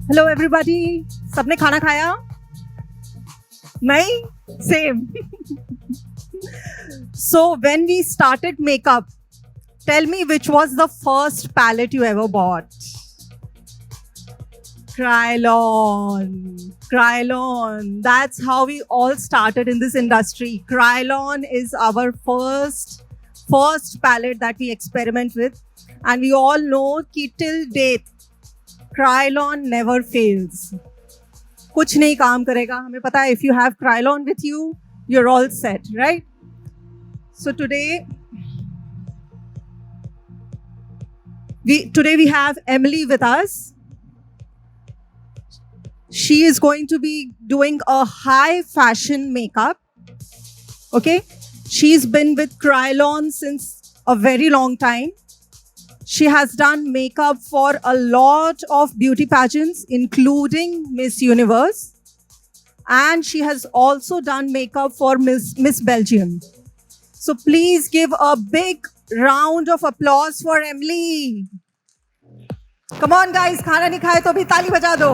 Hello everybody, सबने खाना खाया? नहीं? Same. So when we started makeup, tell me which was the first palette you ever bought? Krylon. Krylon. That's how we all started in this industry. Krylon is our first palette that we experiment with, and we all know कि till date Krylon never fails. कुछ नहीं काम करेगा, हमें पता है. If you have Krylon with you, you're all set, right? So today we have Emily with us. She is going to be doing a high fashion makeup. Okay? She's been with Krylon since a very long time. She has done makeup for a lot of beauty pageants, including Miss Universe. And she has also done makeup for Miss Belgium. So please give a big round of applause for Emily. Come on guys, खाना नहीं खाए तो भी ताली बजा दो.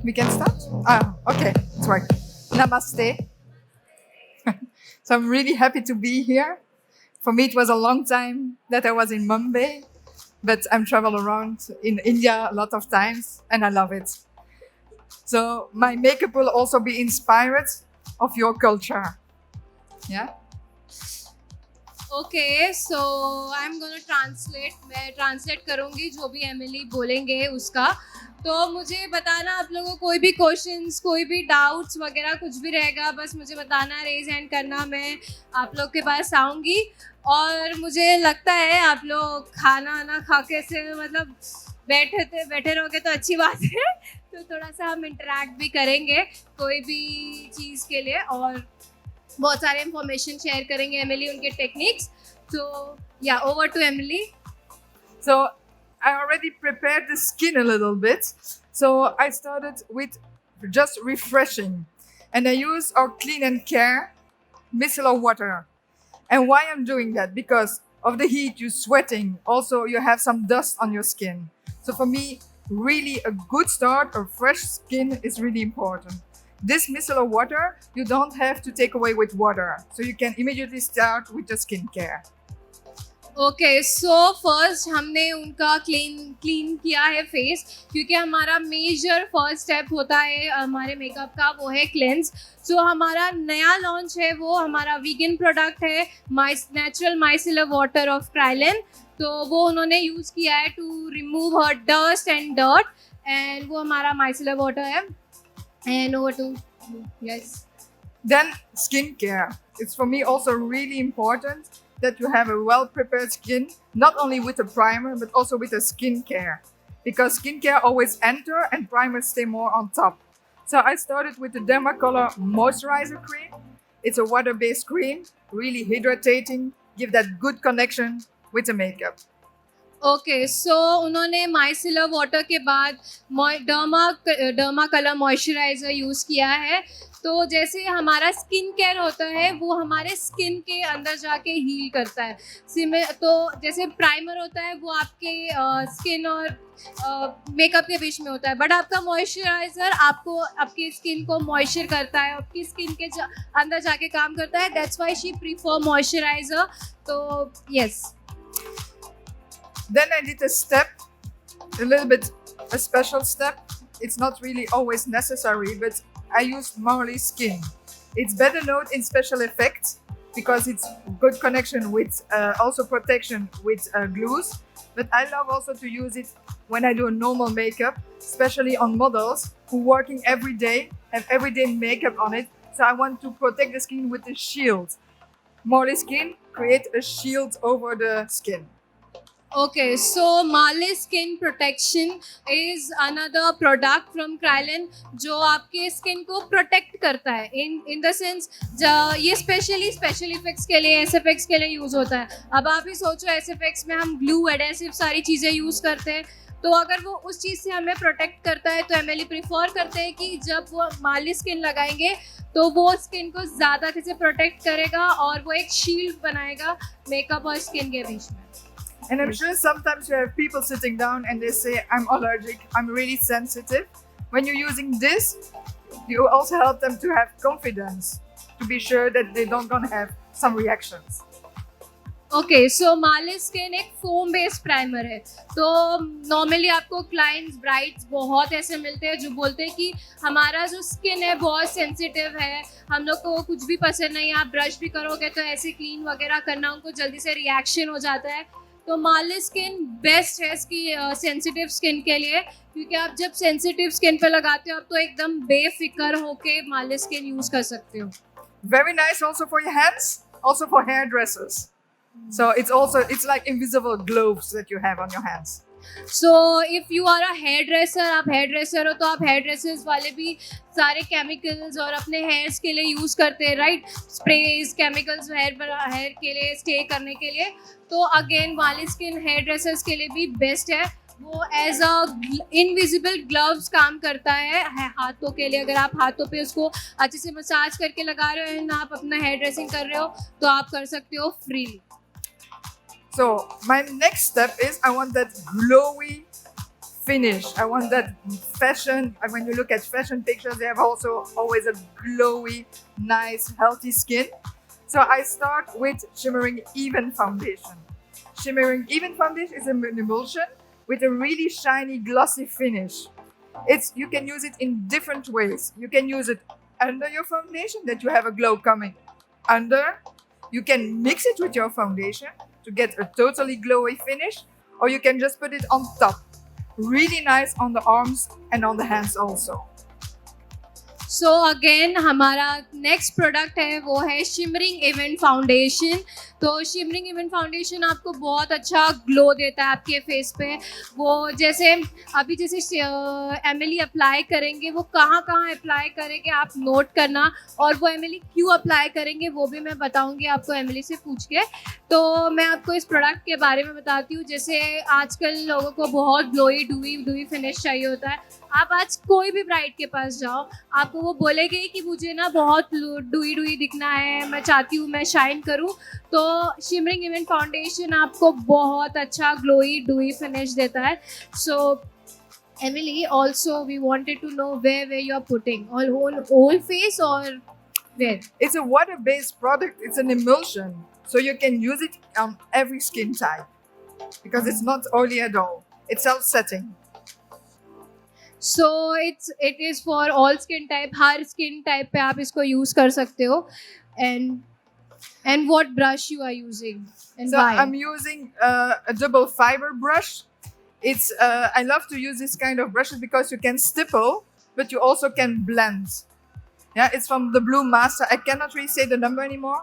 We can start? Okay, it's right. Namaste. So I'm really happy to be here. For me, it was a long time that I was in Mumbai, but I'm traveled around in India a lot of times, and I love it. So my makeup will also be inspired of your culture. Yeah? Okay so I am gonna translate. मैं translate करूँगी जो भी Emily बोलेंगे उसका. तो मुझे बताना आप लोगों को कोई भी क्वेश्चंस, कोई भी डाउट्स वगैरह कुछ भी रहेगा, बस मुझे बताना, रेज हैंड करना. मैं आप लोग के पास आऊँगी. और मुझे लगता है आप लोग खाना ना खा के से मतलब बैठे रहोगे तो अच्छी बात है. तो थोड़ा सा हम इंटरेक्ट भी करेंगे कोई भी चीज़ के लिए, और बहुत सारे इंफॉर्मेशन शेयर करेंगे एमिली, उनके टेक्निक्स. तो या over to Emily. So I already prepared the skin a little bit. So I started with just refreshing. And I use our Clean and Care micellar water. And why I'm doing that? Because of the heat, you're sweating. Also, you have some dust on your skin. So for me, really a good start, a fresh skin is really important. This micellar water, you don't have to take away with water. So you can immediately start with the skincare. Okay so first हमने उनका clean किया है face, क्योंकि हमारा major first step होता है हमारे makeup का, वो है क्लेंस. सो हमारा नया लॉन्च है, वो हमारा वीगन प्रोडक्ट है natural micellar water of Kryolan. तो वो उन्होंने यूज़ किया है to remove her dust and dirt, and वो हमारा माइसिलर वाटर है. And over to yes. Then skincare. It's for me also really important that you have a well-prepared skin, not only with a primer, but also with a skincare. Because skincare always enter and primers stay more on top. So I started with the Dermacolor Moisturizer Cream. It's a water-based cream, really hydrating, give that good connection with the makeup. Okay so उन्होंने micellar water के बाद derma colour moisturiser use किया है. तो जैसे हमारा skin care होता है, वो हमारे स्किन के अंदर जाके हील करता है. तो जैसे प्राइमर होता है वो आपके स्किन और मेकअप के बीच में होता है, बट आपका मॉइस्चराइज़र आपको आपकी स्किन को मॉइस्चर करता है, आपकी स्किन के अंदर जाके काम करता है. That's why she prefer moisturiser. तो yes. Then I did a step, a little bit a special step. It's not really always necessary, but I used Marley Skin. It's better known in special effects because it's good connection with also protection with glues. But I love also to use it when I do a normal makeup, especially on models who working every day, have everyday makeup on it. So I want to protect the skin with a shield. Marley Skin create a shield over the skin. Okay, so Marley Skin Protection is another product from Krylon जो आपके skin को protect करता है. In the sense ये specially special effects के लिए, SFX के लिए यूज़ होता है. अब आप ही सोचो, SFX में हम ग्लू, एडेसिव सारी चीज़ें यूज़ करते हैं, तो अगर वो उस चीज़ से हमें प्रोटेक्ट करता है तो एमएलई प्रिफर करते हैं कि जब वो माली स्किन लगाएंगे तो वो स्किन को ज़्यादा अच्छे से प्रोटेक्ट करेगा और वो एक शील्ड बनाएगा मेकअप और स्किन के बीच में. And I'm sure sometimes you have people sitting down and they say, I'm allergic, I'm really sensitive. When you're using this, you also help them to have confidence, to be sure that they don't gonna have some reactions. Okay so Mali skin एक foam based primer है. तो normally आपको clients brides बहुत ऐसे मिलते हैं जो बोलते हैं कि हमारा जो स्किन है बहुत सेंसिटिव है, हम लोग को कुछ भी पसंद नहीं, आप ब्रश भी करोगे तो ऐसे क्लीन वगैरह करना उनको जल्दी से रिएक्शन हो जाता है. तो माली स्किन बेस्ट है इसकी सेंसिटिव स्किन के लिए, क्योंकि आप जब सेंसिटिव स्किन पे लगाते हो आप तो एकदम बेफिक्र होके माली स्किन यूज़ कर सकते हो. Very nice also for your hands, also for hairdressers. So it's like invisible gloves that you have on your hands. So if you are a hair dresser, आप हेयर ड्रेसर हो तो आप hair dressers वाले भी सारे chemicals और अपने hairs के लिए यूज़ करते हैं, राइट? स्प्रेज केमिकल्स हेयर के लिए स्टे करने के लिए. तो अगेन माली स्किन हेयर ड्रेसर्स के लिए भी बेस्ट है. वो एज अ इनविजिबल ग्लव्स काम करता है हाथों के लिए. अगर आप हाथों पे उसको अच्छे से मसाज करके लगा रहे हो एंड आप अपना हेयर ड्रेसिंग कर रहे हो तो आप कर सकते हो freely. So my next step is I want that glowy finish. I want that fashion. And when you look at fashion pictures, they have also always a glowy, nice, healthy skin. So I start with Shimmering Even foundation. Shimmering Even foundation is an emulsion with a really shiny, glossy finish. You can use it in different ways. You can use it under your foundation that you have a glow coming under. You can mix it with your foundation to get a totally glowy finish, or you can just put it on top. Really nice on the arms and on the hands also. So again हमारा next product है वो है shimmering event foundation. तो shimmering event foundation आपको बहुत अच्छा glow देता है आपके फेस पे. वो जैसे अभी जैसे एमएलई अप्लाई करेंगे वो कहाँ कहाँ अप्लाई करेंगे आप नोट करना, और वो एमएलई क्यों अप्लाई करेंगे वो भी मैं बताऊंगी आपको एमएलई से पूछ के. तो मैं आपको इस प्रोडक्ट के बारे में बताती हूँ. जैसे आजकल लोगों को बहुत ग्लोई डूई फिनिश चाहिए होता है. आप आज कोई भी ब्राइड के पास जाओ, आपको वो बोलेगी कि मुझे ना बहुत डूई दिखना है, मैं चाहती हूँ मैं शाइन करूँ. तो शिमरिंग इवेंट फाउंडेशन आपको बहुत अच्छा ग्लोई डूई फिनिश देता है. सो Emily, also we wanted to know where you are putting whole face or where? It's a water-based product. It's an emulsion, so you can use it on every skin type because it's not oily at all. It's self-setting. So it is for all skin type. Her skin type पे आप इसको use कर सकते हो. And what brush you are using and So why? I'm using a double fiber brush. I love to use this kind of brushes because you can stipple, but you also can blend. Yeah, it's from the Blue Master. I cannot really say the number anymore,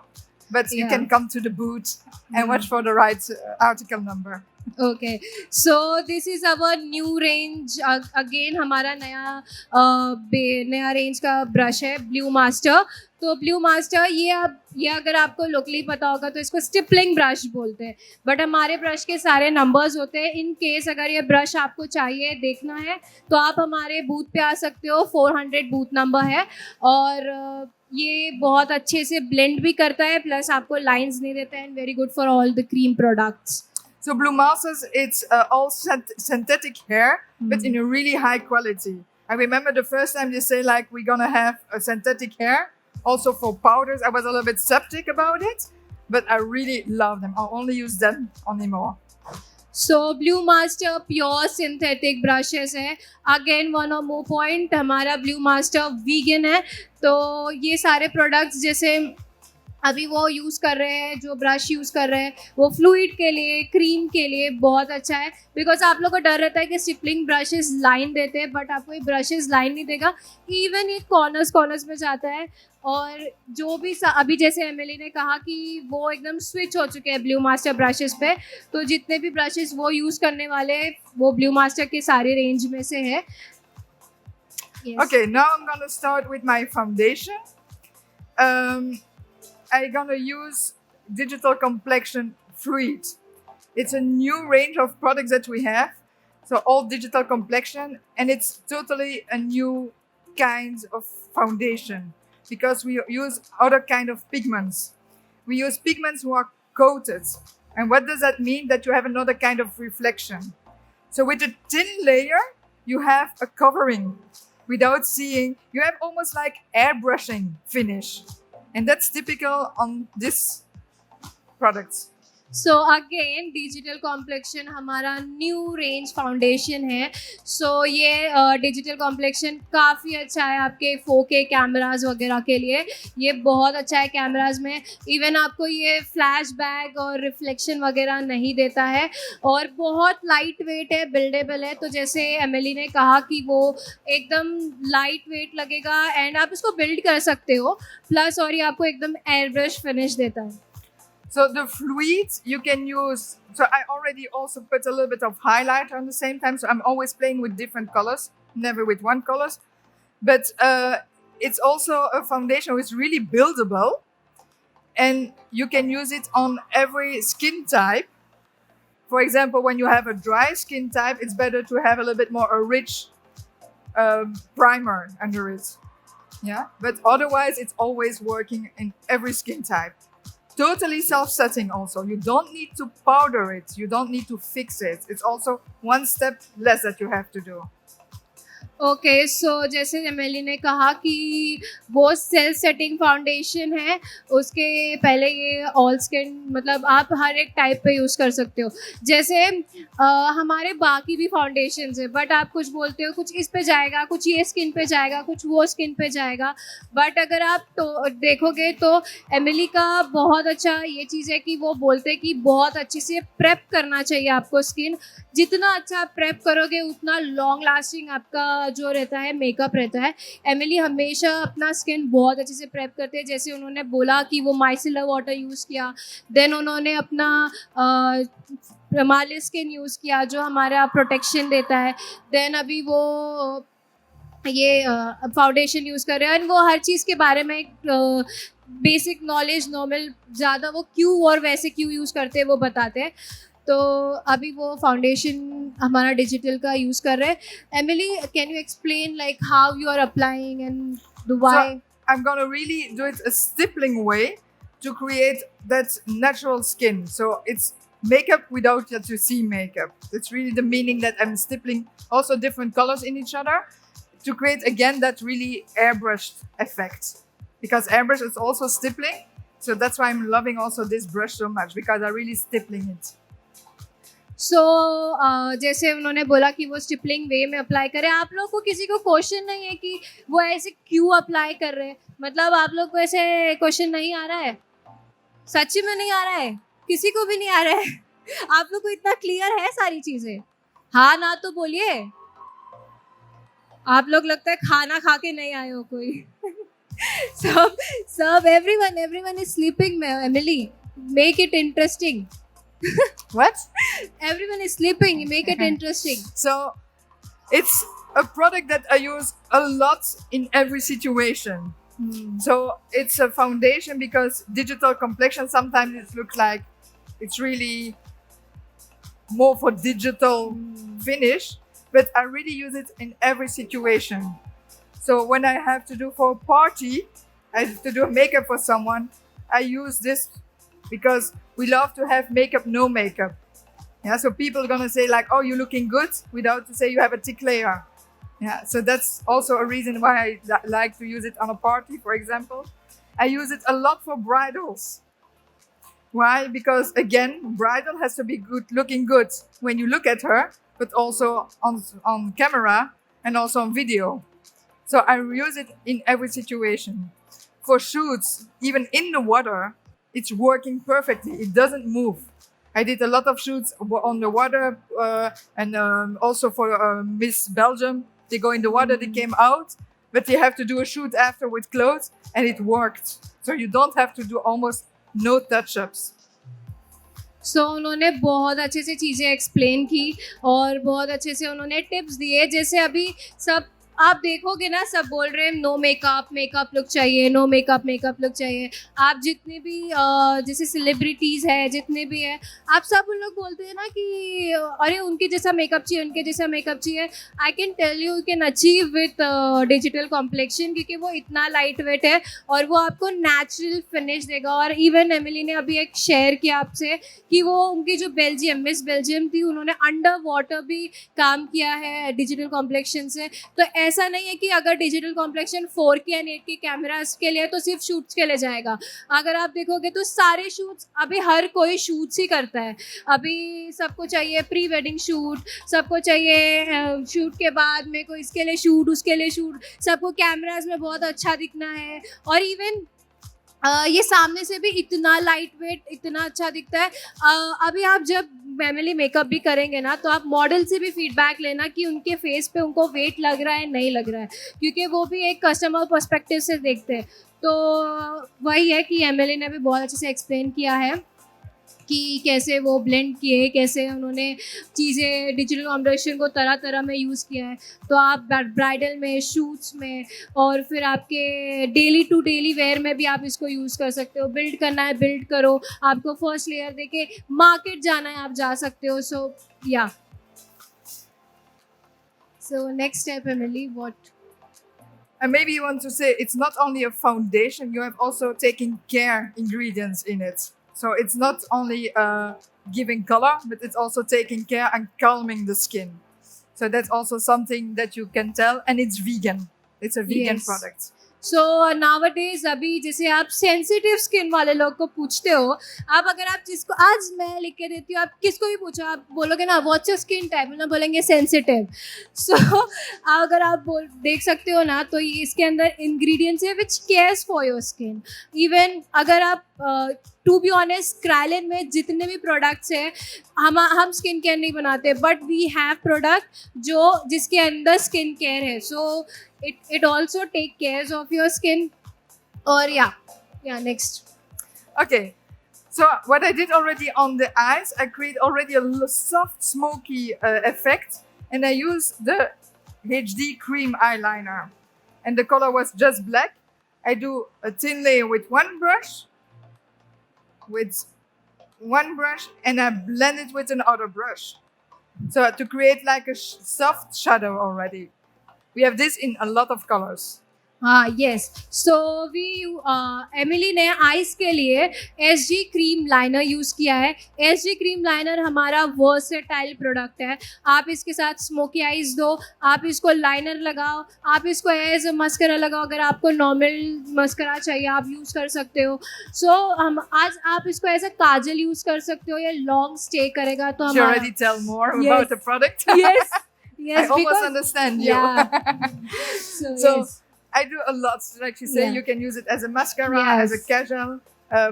but you Yeah. can come to the booth and watch for the right article number. Okay, so this is our new range. Again हमारा नया range का brush है blue master. तो blue master ये अगर आपको locally पता होगा तो इसको स्टिपलिंग ब्रश बोलते हैं, बट हमारे ब्रश के सारे नंबर्स होते हैं. इन केस अगर ये ब्रश आपको चाहिए देखना है तो आप हमारे बूथ पे आ सकते हो. 400 बूथ नंबर है और ये बहुत अच्छे से ब्लेंड भी करता है, प्लस आपको लाइंस नहीं देता है. And very good for all the cream products. So Blue Masters, it's all synthetic hair, but in a really high quality. I remember the first time they say like we're gonna have a synthetic hair, also for powders. I was a little bit skeptic about it, but I really love them. I'll only use them anymore. So blue master pure synthetic brushes है. Again one और more point, हमारा blue master vegan है. तो ये सारे products जैसे अभी वो यूज़ कर रहे हैं, जो ब्रश यूज़ कर रहे हैं वो फ्लूइड के लिए क्रीम के लिए बहुत अच्छा है. बिकॉज आप लोग को डर रहता है कि स्टिपलिंग ब्रशेस लाइन देते हैं, बट आपको ये ब्रशेस लाइन नहीं देगा. इवन ये कॉर्नर्स में जाता है. और जो भी अभी जैसे एमएलई ने कहा कि वो एकदम स्विच हो चुके हैं ब्लू मास्टर ब्रशेस पे, तो जितने भी ब्रशेस वो यूज़ करने वाले हैं वो ब्लू मास्टर के सारे रेंज में से है. Okay, now I'm gonna start with my foundation. I'm gonna use Digital Complexion Fluid. It's a new range of products that we have. So all digital complexion, and it's totally a new kind of foundation because we use other kind of pigments. We use pigments who are coated. And what does that mean? That you have another kind of reflection. So with a thin layer, you have a covering without seeing. You have almost like airbrushing finish. And that's typical on this products. So again digital complexion हमारा new range foundation है. सो ये digital complexion काफ़ी अच्छा है आपके 4K cameras वगैरह के लिए. ये बहुत अच्छा है कैमराज में. इवन आपको ये फ्लैश बैक और रिफ्लेक्शन वगैरह नहीं देता है और बहुत लाइट वेट है, बिल्डेबल है. तो जैसे एमिली ने कहा कि वो एकदम लाइट वेट लगेगा एंड आप इसको बिल्ड कर सकते हो. प्लस और ये आपको एकदम एयर ब्रश फिनिश देता है. So the fluid you can use. So I already also put a little bit of highlighter on the same time. So I'm always playing with different colors, never with one colors. But it's also a foundation which is really buildable, and you can use it on every skin type. For example, when you have a dry skin type, it's better to have a little bit more a rich primer under it. Yeah, but otherwise, it's always working in every skin type. Totally self-setting also. You don't need to powder it. You don't need to fix it. It's also one step less that you have to do. Okay so जैसे Emily ने कहा कि वो self setting foundation है, उसके पहले ये all skin मतलब आप हर एक टाइप पे यूज़ कर सकते हो. जैसे हमारे बाकी भी फाउंडेशंस है बट आप कुछ बोलते हो कुछ इस पे जाएगा, कुछ ये स्किन पे जाएगा, कुछ वो स्किन पे जाएगा. बट अगर आप तो देखोगे तो एमिली का बहुत अच्छा ये चीज़ है कि वो बोलते हैं कि बहुत अच्छे से प्रेप करना चाहिए आपको स्किन. जितना अच्छा आप प्रेप करोगे उतना लॉन्ग लास्टिंग आपका जो रहता है मेकअप रहता है. एमिली हमेशा अपना स्किन बहुत अच्छे से प्रेप करते हैं. जैसे उन्होंने बोला कि वो माइसिलर वाटर यूज़ किया, देन उन्होंने अपना मालिश स्किन यूज़ किया जो हमारा प्रोटेक्शन देता है. देन अभी वो ये फाउंडेशन यूज़ कर रहे हैं और वो हर चीज़ के बारे में बेसिक नॉलेज नॉर्मल ज़्यादा वो क्यों और वैसे क्यों यूज़ करते हैं वो बताते हैं. तो अभी वो फाउंडेशन हमारा डिजिटल का यूज़ कर रहे हैं. Emily can you explain like how you are applying and the why? So I'm gonna really do it a stippling way to create that natural skin. So it's makeup without that you see makeup. That's really the meaning that I'm stippling also different colors in each other to create again that really airbrushed effect. Because airbrush is also stippling. So that's why I'm loving also this brush so much because I'm really stippling it. सो जैसे उन्होंने बोला कि वो stippling वे में apply करें. आप लोग को किसी को क्वेश्चन नहीं है कि वो ऐसे क्यों अप्लाई कर रहे हैं? मतलब आप लोग को ऐसे क्वेश्चन नहीं आ रहा है? सच्ची में नहीं आ रहा है? किसी को भी नहीं आ रहा है? आप लोग को इतना क्लियर है सारी चीज़ें? हाँ ना तो बोलिए. आप लोग लगता है खाना खा के नहीं आए हो कोई. सब everyone is sleeping. Emily, make it interesting. What? Everyone is sleeping. Make it interesting. So it's a product that I use a lot in every situation. So it's a foundation because digital complexion sometimes it looks like it's really more for digital finish, but I really use it in every situation. So when I have to do for a party, I have to do makeup for someone, I use this because we love to have makeup, no makeup. Yeah, so people are gonna say like, "Oh, you're looking good," without to say you have a thick layer. Yeah, so that's also a reason why I like to use it on a party, for example. I use it a lot for bridals. Why? Because again, bridal has to be good, looking good when you look at her, but also on camera and also on video. So I use it in every situation. For shoots, even in the water, it's working perfectly. It doesn't move. I did a lot of shoots on the water and also for Miss Belgium. They go in the water, they came out, but they have to do a shoot after with clothes and it worked. So you don't have to do almost no touch-ups. सो उन्होंने बहुत अच्छे से चीज़ें explain की और बहुत अच्छे से उन्होंने टिप्स दिए. जैसे अभी सब आप देखोगे ना सब बोल रहे हैं नो मेकअप, मेकअप लुक चाहिए, नो मेकअप, मेकअप लुक चाहिए। आप जितने भी जैसे सेलिब्रिटीज़ है, जितने भी है, आप सब उन लोग बोलते हैं ना कि अरे उनके जैसा मेकअप चाहिए, उनके जैसा मेकअप चाहिए। I can tell you can achieve with digital complexion, क्योंकि वो इतना लाइट वेट है और वो आपको नेचुरल फिनिश देगा। और इवन एमिली ने अभी एक शेयर किया आपसे कि वो उनकी जो बेल्जियम मिस बेल्जियम थी, उन्होंने अंडर वाटर भी काम किया है डिजिटल कॉम्प्लेक्शन से। तो ऐसा नहीं है कि अगर digital complexion 4K and 8K cameras के लिए तो सिर्फ शूट्स के लिए जाएगा। अगर आप देखोगे तो सारे शूट्स अभी हर कोई शूट्स ही करता है। अभी सबको चाहिए प्री वेडिंग शूट, सबको चाहिए शूट के बाद में कोई इसके लिए शूट, उसके लिए शूट, सबको कैमराज में बहुत अच्छा दिखना है। और इवन ये सामने से भी इतना लाइट वेट, इतना अच्छा दिखता है। अभी आप जब फैमिली मेकअप भी करेंगे ना, तो आप मॉडल से भी फीडबैक लेना कि उनके फेस पे उनको वेट लग रहा है नहीं लग रहा है, क्योंकि वो भी एक कस्टमर पर्सपेक्टिव से देखते हैं। तो वही है कि एमिली ने भी बहुत अच्छे से एक्सप्लेन किया है कि कैसे वो ब्लेंड किए, कैसे उन्होंने चीज़ें डिजिटल कॉम्प्लेक्शन को तरह तरह में यूज़ किया है। तो आप ब्राइडल में, शूट्स में, और फिर आपके डेली टू डेली वेयर में भी आप इसको यूज़ कर सकते हो। बिल्ड करना है बिल्ड करो, आपको फर्स्ट लेयर देके मार्केट जाना है आप जा सकते हो। सो या, so next step Emily, what? And maybe you want to say it's not only a foundation, you have also taken care ingredients in it. So it's not only giving color, but it's also taking care and calming the skin. So that's also something that you can tell, and it's vegan. It's a vegan Yes. product. So nowadays अभी जैसे आप sensitive skin वाले लोग को पूछते हो, आप अगर आप जिसको आज मैं लिख के देती हूँ, आप किसको भी पूछो, आप बोलोगे ना व्हाट्स योर स्किन टाइप, ना बोलेंगे सेंसिटिव। सो अगर आप देख सकते हो ना, तो ये इसके अंदर इंग्रेडिएंट्स है which cares for your skin. Even अगर आप टू बी ऑनेस्ट, क्रायलिन में जितने भी प्रोडक्ट्स हैं, हम स्किन केयर नहीं बनाते, बट वी हैव प्रोडक्ट जिसके अंदर स्किन केयर है। सो it also take cares of your skin. Or yeah, next. Okay. So what I did already on the eyes, I create already a soft smoky effect, and I used the HD cream eyeliner, and the color was just black. I do a thin layer with one brush, and I blend it with another brush, so to create like a soft shadow already. We have this in a lot of colors. हाँ, yes. So we Emily ने eyes के लिए SG cream liner use किया है। SG cream liner हमारा versatile product है। आप इसके साथ स्मोकी आइज दो, आप इसको लाइनर लगाओ, आप इसको एज ए मस्करा लगाओ। अगर आपको नॉर्मल मस्करा चाहिए आप यूज़ कर सकते हो। सो हम आज आप इसको एज अ काजल यूज़ कर सकते हो, ये लॉन्ग स्टे करेगा। तो You already tell more Yes. about the product. yes, I almost understand you. Yeah. So yes. I do a lot. Like you say, Yeah. you can use it as a mascara, Yes. as a casual.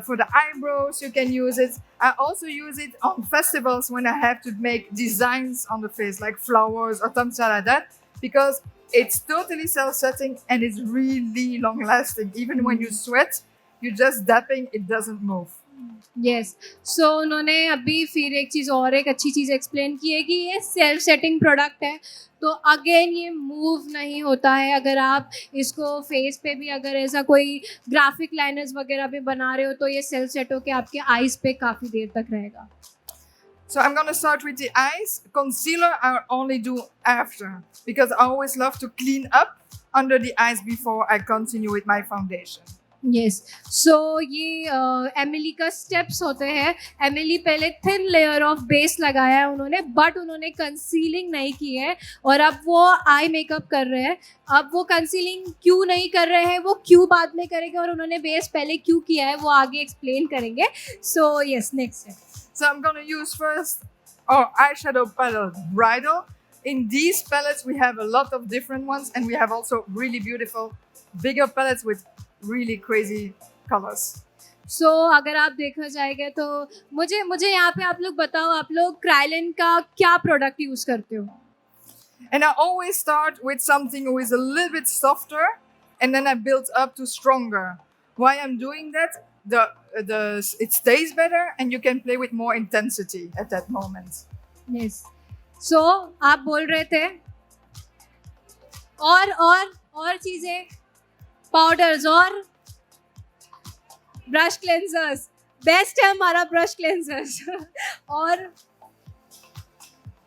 For the eyebrows, you can use it. I also use it on festivals when I have to make designs on the face, like flowers or something like that, because it's totally self-setting and it's really long-lasting. Even when you sweat, you're just dapping, it doesn't move. Yes. So उन्होंने अभी फिर एक चीज़ और एक अच्छी चीज़ explain की है कि ये सेल्फ सेटिंग प्रोडक्ट है। तो अगेन ये मूव नहीं होता है। अगर आप इसको फेस पे भी अगर ऐसा कोई ग्राफिक लाइनर्स वगैरह भी बना रहे हो, तो ये सेल्फ सेट होकर आपके आईज पे काफ़ी देर तक रहेगा। So I'm gonna start with the eyes. Concealer I only do after, because I always love to clean up under the eyes before I continue with my foundation. Yes. So ये Emily का steps होते हैं। Emily पहले thin layer of base लगाया है उन्होंने, but उन्होंने concealing नहीं की है और अब वो आई मेकअप कर रहे हैं। अब वो कंसीलिंग क्यों नहीं कर रहे हैं, वो क्यों बाद में करेंगे, और उन्होंने बेस पहले क्यों किया है वो आगे एक्सप्लेन करेंगे। So yes, next. So I'm gonna use first our eyeshadow palette, Bridal. In these palettes we have a lot of different ones, and we have also really beautiful bigger palettes with really crazy colors. सो अगर आप देखा जाएगा तो मुझे यहाँ पे आप लोग बताओ, आप लोग क्रायलिन का क्या प्रोडक्ट यूज़ करते हो? And I always start with something who is a little bit softer, and then I build up to stronger. Why I'm doing that? It stays better, and you can play with more intensity at that moment. Yes. So आप बोल रहे थे और चीज़ें, powders और brush cleansers, best है हमारा brush cleansers और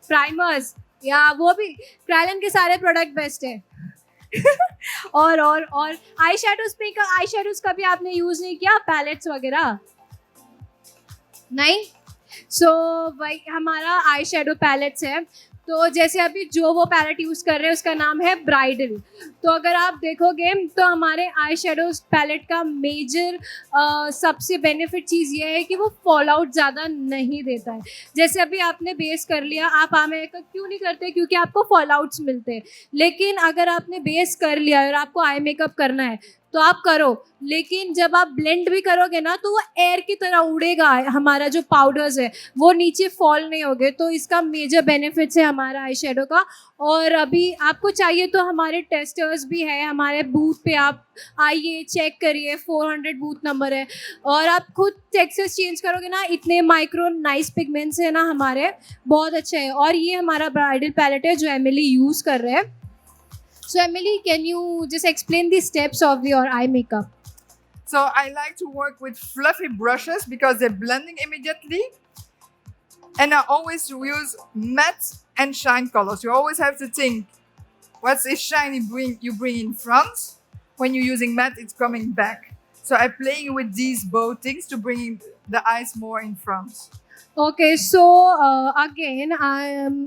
प्राइमर्स, या वो भी क्रायलन के सारे प्रोडक्ट बेस्ट है और आई शेडोज पे का, आई शेडोज का भी आपने यूज़ नहीं किया, पैलेट्स वगैरह नहीं? सो भाई हमारा आई शेडो पैलेट्स है। तो जैसे अभी जो वो पैलेट यूज़ कर रहे हैं उसका नाम है ब्राइडल। तो अगर आप देखोगे तो हमारे आई शेडोज पैलेट का मेजर सबसे बेनिफिट चीज़ ये है कि वो फॉल आउट ज़्यादा नहीं देता है। जैसे अभी आपने बेस कर लिया, आप आई मेकअप क्यों नहीं करते? क्योंकि आपको फॉल आउट्स मिलते हैं। लेकिन अगर आपने बेस कर लिया और आपको आई मेकअप करना है तो आप करो, लेकिन जब आप ब्लेंड भी करोगे ना तो वो एयर की तरह उड़ेगा, हमारा जो पाउडर्स है वो नीचे फॉल नहीं होगे। तो इसका मेजर बेनिफिट्स है हमारा आई शेडो का। और अभी आपको चाहिए तो हमारे टेस्टर्स भी है, हमारे बूथ पे आप आइए, चेक करिए, 400 बूथ नंबर है। और आप खुद टेक्सचर्स चेंज करोगे ना, इतने माइक्रो नाइस पिगमेंट्स है ना हमारे, बहुत अच्छे है। और ये हमारा ब्राइडल पैलेट है जो एमिली यूज़ कर रहे हैं। So Emily, can you just explain the steps of your eye makeup? So I like to work with fluffy brushes because they're blending immediately. And I always use matte and shine colors. You always have to think, what's a shine you bring in front? When you're using matte, it's coming back. So I'm playing with these both things to bring the eyes more in front. Okay, so again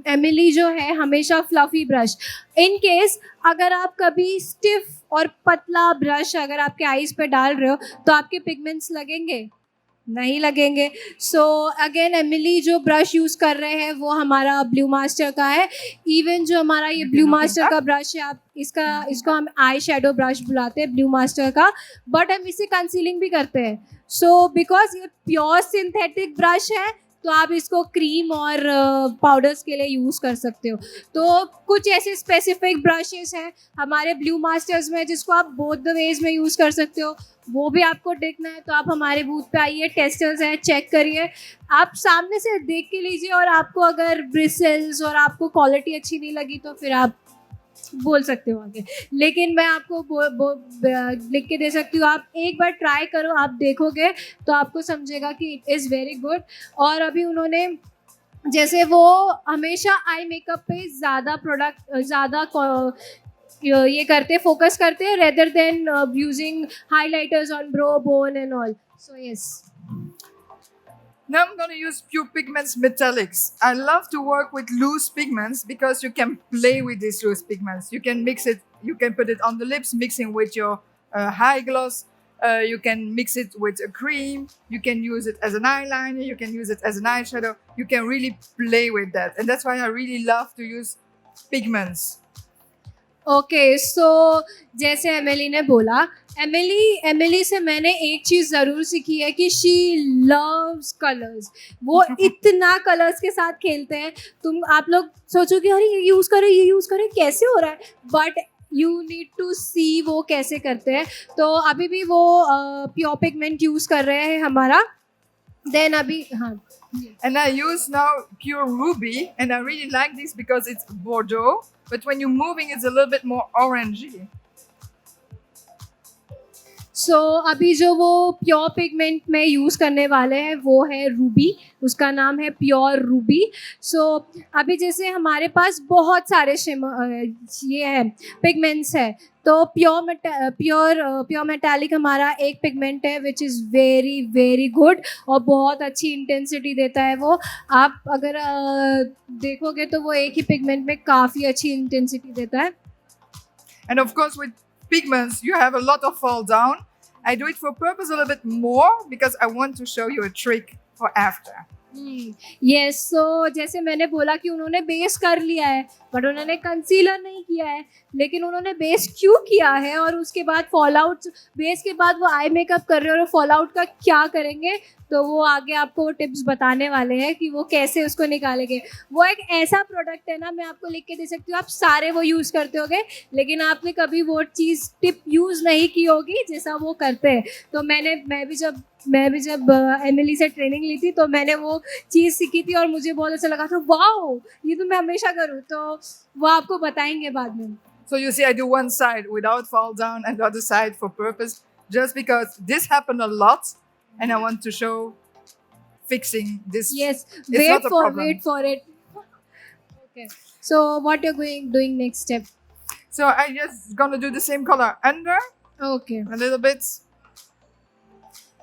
Emily जो है हमेशा fluffy brush, in case अगर आप कभी stiff और पतला brush अगर आपके आईज पे डाल रहे हो तो आपके पिगमेंट्स लगेंगे? नहीं लगेंगे। सो अगेन एमिली जो ब्रश यूज़ कर रहे हैं वो हमारा ब्लू मास्टर का है। इवन जो हमारा ये ब्लू मास्टर का ब्रश है, आप इसको हम आई शेडो ब्रश बुलाते हैं ब्लू मास्टर का, बट हम इसे कंसीलिंग भी करते हैं। सो बिकॉज ये प्योर सिंथेटिक ब्रश है तो आप इसको क्रीम और पाउडर्स के लिए यूज़ कर सकते हो। तो कुछ ऐसे स्पेसिफिक ब्रशेस हैं हमारे ब्लू मास्टर्स में जिसको आप बोथ द वेज में यूज़ कर सकते हो। वो भी आपको देखना है तो आप हमारे बूथ पे आइए, टेस्टर्स हैं, चेक करिए, आप सामने से देख के लीजिए। और आपको अगर ब्रिसल्स और आपको क्वालिटी अच्छी नहीं लगी तो फिर आप बोल सकते हो आगे, लेकिन मैं आपको लिख के दे सकती हूँ। आप एक बार ट्राई करो, आप देखोगे तो आपको समझेगा कि इट इज़ वेरी गुड। और अभी उन्होंने जैसे वो हमेशा आई मेकअप पे ज़्यादा ये करते, फोकस करते हैं rather than using highlighters on bro bone and all. So yes, Now I'm going to use Pure Pigments Metallics. I love to work with loose pigments because you can play with these loose pigments. You can mix it, you can put it on the lips, mixing with your high gloss. You can mix it with a cream. You can use it as an eyeliner. You can use it as an eyeshadow. You can really play with that. And that's why I really love to use pigments. Okay, so जैसे Emily ने बोला, Emily से मैंने एक चीज़ ज़रूर सीखी है कि शी लव्स कलर्स। वो इतना कलर्स के साथ खेलते हैं, आप लोग सोचो कि अरे ये यूज़ करें कैसे हो रहा है, बट यू नीड टू सी वो कैसे करते हैं। तो अभी भी वो प्योर पिगमेंट यूज़ कर रहे हैं हमारा। देन अभी हाँ, and I use now Pure Ruby, and I really like this because it's Bordeaux, but when you're moving it's a little bit more orangey. सो अभी जो वो प्योर पिगमेंट में यूज़ करने वाले हैं वो है रूबी, उसका नाम है प्योर रूबी। सो अभी जैसे हमारे पास बहुत सारे ये है पिगमेंट्स है, तो प्योर मेटालिक हमारा एक पिगमेंट है which is very very good और बहुत अच्छी इंटेंसिटी देता है वो। आप अगर देखोगे तो वो एक ही पिगमेंट में काफ़ी अच्छी इंटेंसिटी देता है। And of course with pigments you have a lot of fall down. I do it for purpose a little bit more because I want to show you a trick for after. Yes, so जैसे मैंने बोला कि उन्होंने base कर लिया है but उन्होंने concealer नहीं किया है, लेकिन उन्होंने बेस क्यों किया है और उसके बाद फॉल आउट, बेस के बाद वो आई मेकअप कर रहे हैं और फॉल आउट का क्या करेंगे, तो वो आगे आपको वो टिप्स बताने वाले हैं कि वो कैसे उसको निकालेंगे। वो एक ऐसा प्रोडक्ट है ना, मैं आपको लिख के दे सकती हूँ, आप सारे वो यूज़ करते होगे लेकिन आपने कभी वो चीज़ टिप यूज़ नहीं की होगी जैसा वो करते हैं। तो मैं भी जब एमिली से ट्रेनिंग ली थी तो मैंने वो चीज़ सीखी थी और मुझे बहुत अच्छा लगा था, वाओ ये तो मैं हमेशा करूँ। तो वो आपको बताएंगे बाद में। So you see, I do one side without fall down and the other side for purpose, just because this happened a lot, and I want to show fixing this. Yes, It's wait not a for problem. wait for it. Okay. So what you're doing next step? So I just gonna do the same color under Okay. a little bit.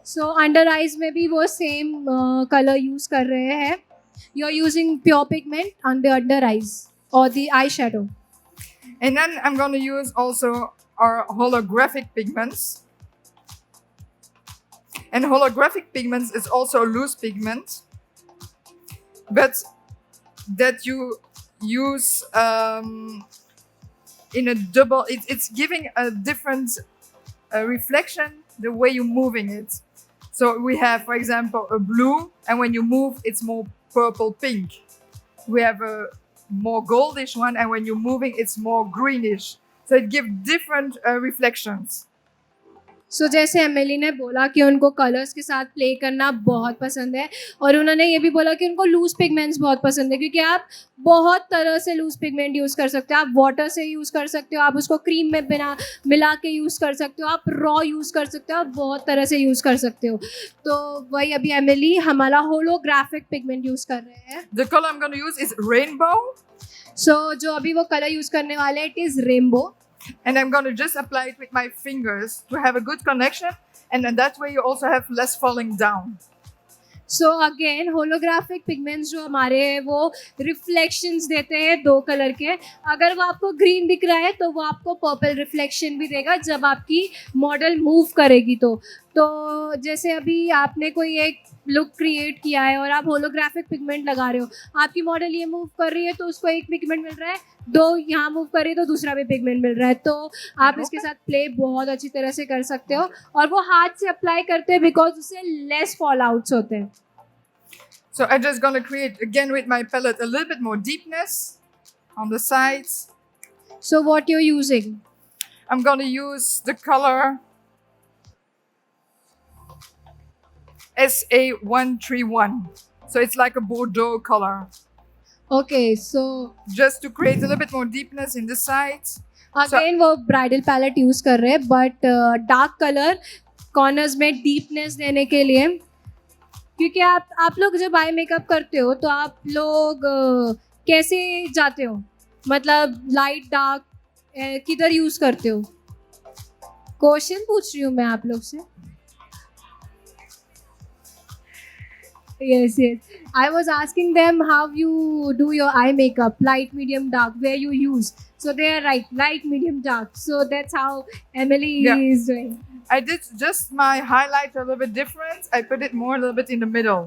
So under eyes में भी वो same color use कर रहे हैं. You're using pure pigment on the under eyes or the eyeshadow. And then I'm gonna use also our holographic pigments. And holographic pigments is also a loose pigment, but that you use in a double. It's giving a different reflection the way you're moving it. So we have, for example, a blue, and when you move, it's more purple pink. We have a more goldish one, and when you're moving, it's more greenish. So it gives different reflections. सो जैसे Emily ने बोला कि उनको colours के साथ play करना बहुत पसंद है, और उन्होंने ये भी बोला कि उनको लूज पिगमेंट्स बहुत पसंद है, क्योंकि आप बहुत तरह से लूज पिगमेंट यूज़ कर सकते हो. आप वाटर से यूज़ कर सकते हो, आप उसको क्रीम में बिना मिला के यूज़ कर सकते हो, आप रॉ यूज़ कर सकते हो, आप बहुत तरह से यूज़ कर सकते हो. तो वही अभी एमिली हमारा होलोग्राफिक पिगमेंट यूज़ कर रहे हैं. The color I'm going to use is rainbow. सो जो अभी वो कलर यूज़ करने वाले हैं, it is rainbow. And I'm going to just apply it with my fingers to have a good connection, and then that way you also have less falling down. So again holographic pigments जो हमारे हैं वो reflections देते हैं दो colour के. अगर वो आपको ग्रीन दिख रहा है तो वो आपको पर्पल रिफ्लेक्शन भी देगा जब आपकी मॉडल मूव करेगी. तो जैसे अभी आपने कोई एक लुक क्रिएट किया है और आप होलोग्राफिक पिगमेंट लगा रहे हो, आपकी मॉडल ये मूव कर रही है तो उसको एक पिगमेंट मिल रहा है, दो यहाँ मूव कर रही है तो दूसरा भी पिगमेंट मिल रहा है. तो आप इसके साथ प्ले बहुत अच्छी तरह से कर सकते हो, और वो हाथ से अप्लाई करते हैं बिकॉज उससे लेस फॉल आउट्स होते हैं. So I'm just going to create again with my palette a little bit more deepness on the sides. So what you're using? I'm going to use the color SA131. So it's like a Bordeaux color. Okay, so Just to create a little bit more deepness in the sides. Again वो bridal palette use कर रहे हैं, but dark colour corners में deepness देने के लिए. क्योंकि आप लोग जब आई मेकअप करते हो तो आप लोग कैसे जाते हो, मतलब लाइट डार्क किधर यूज़ करते हो? क्वेश्चन पूछ रही हूँ मैं आप लोग से. Yes. I was asking them how you do your eye makeup, light, medium, dark, where you use. So they are right, light, medium, dark. So that's how Emily Yeah. is doing. I did just my highlight a little bit different. I put it more a little bit in the middle,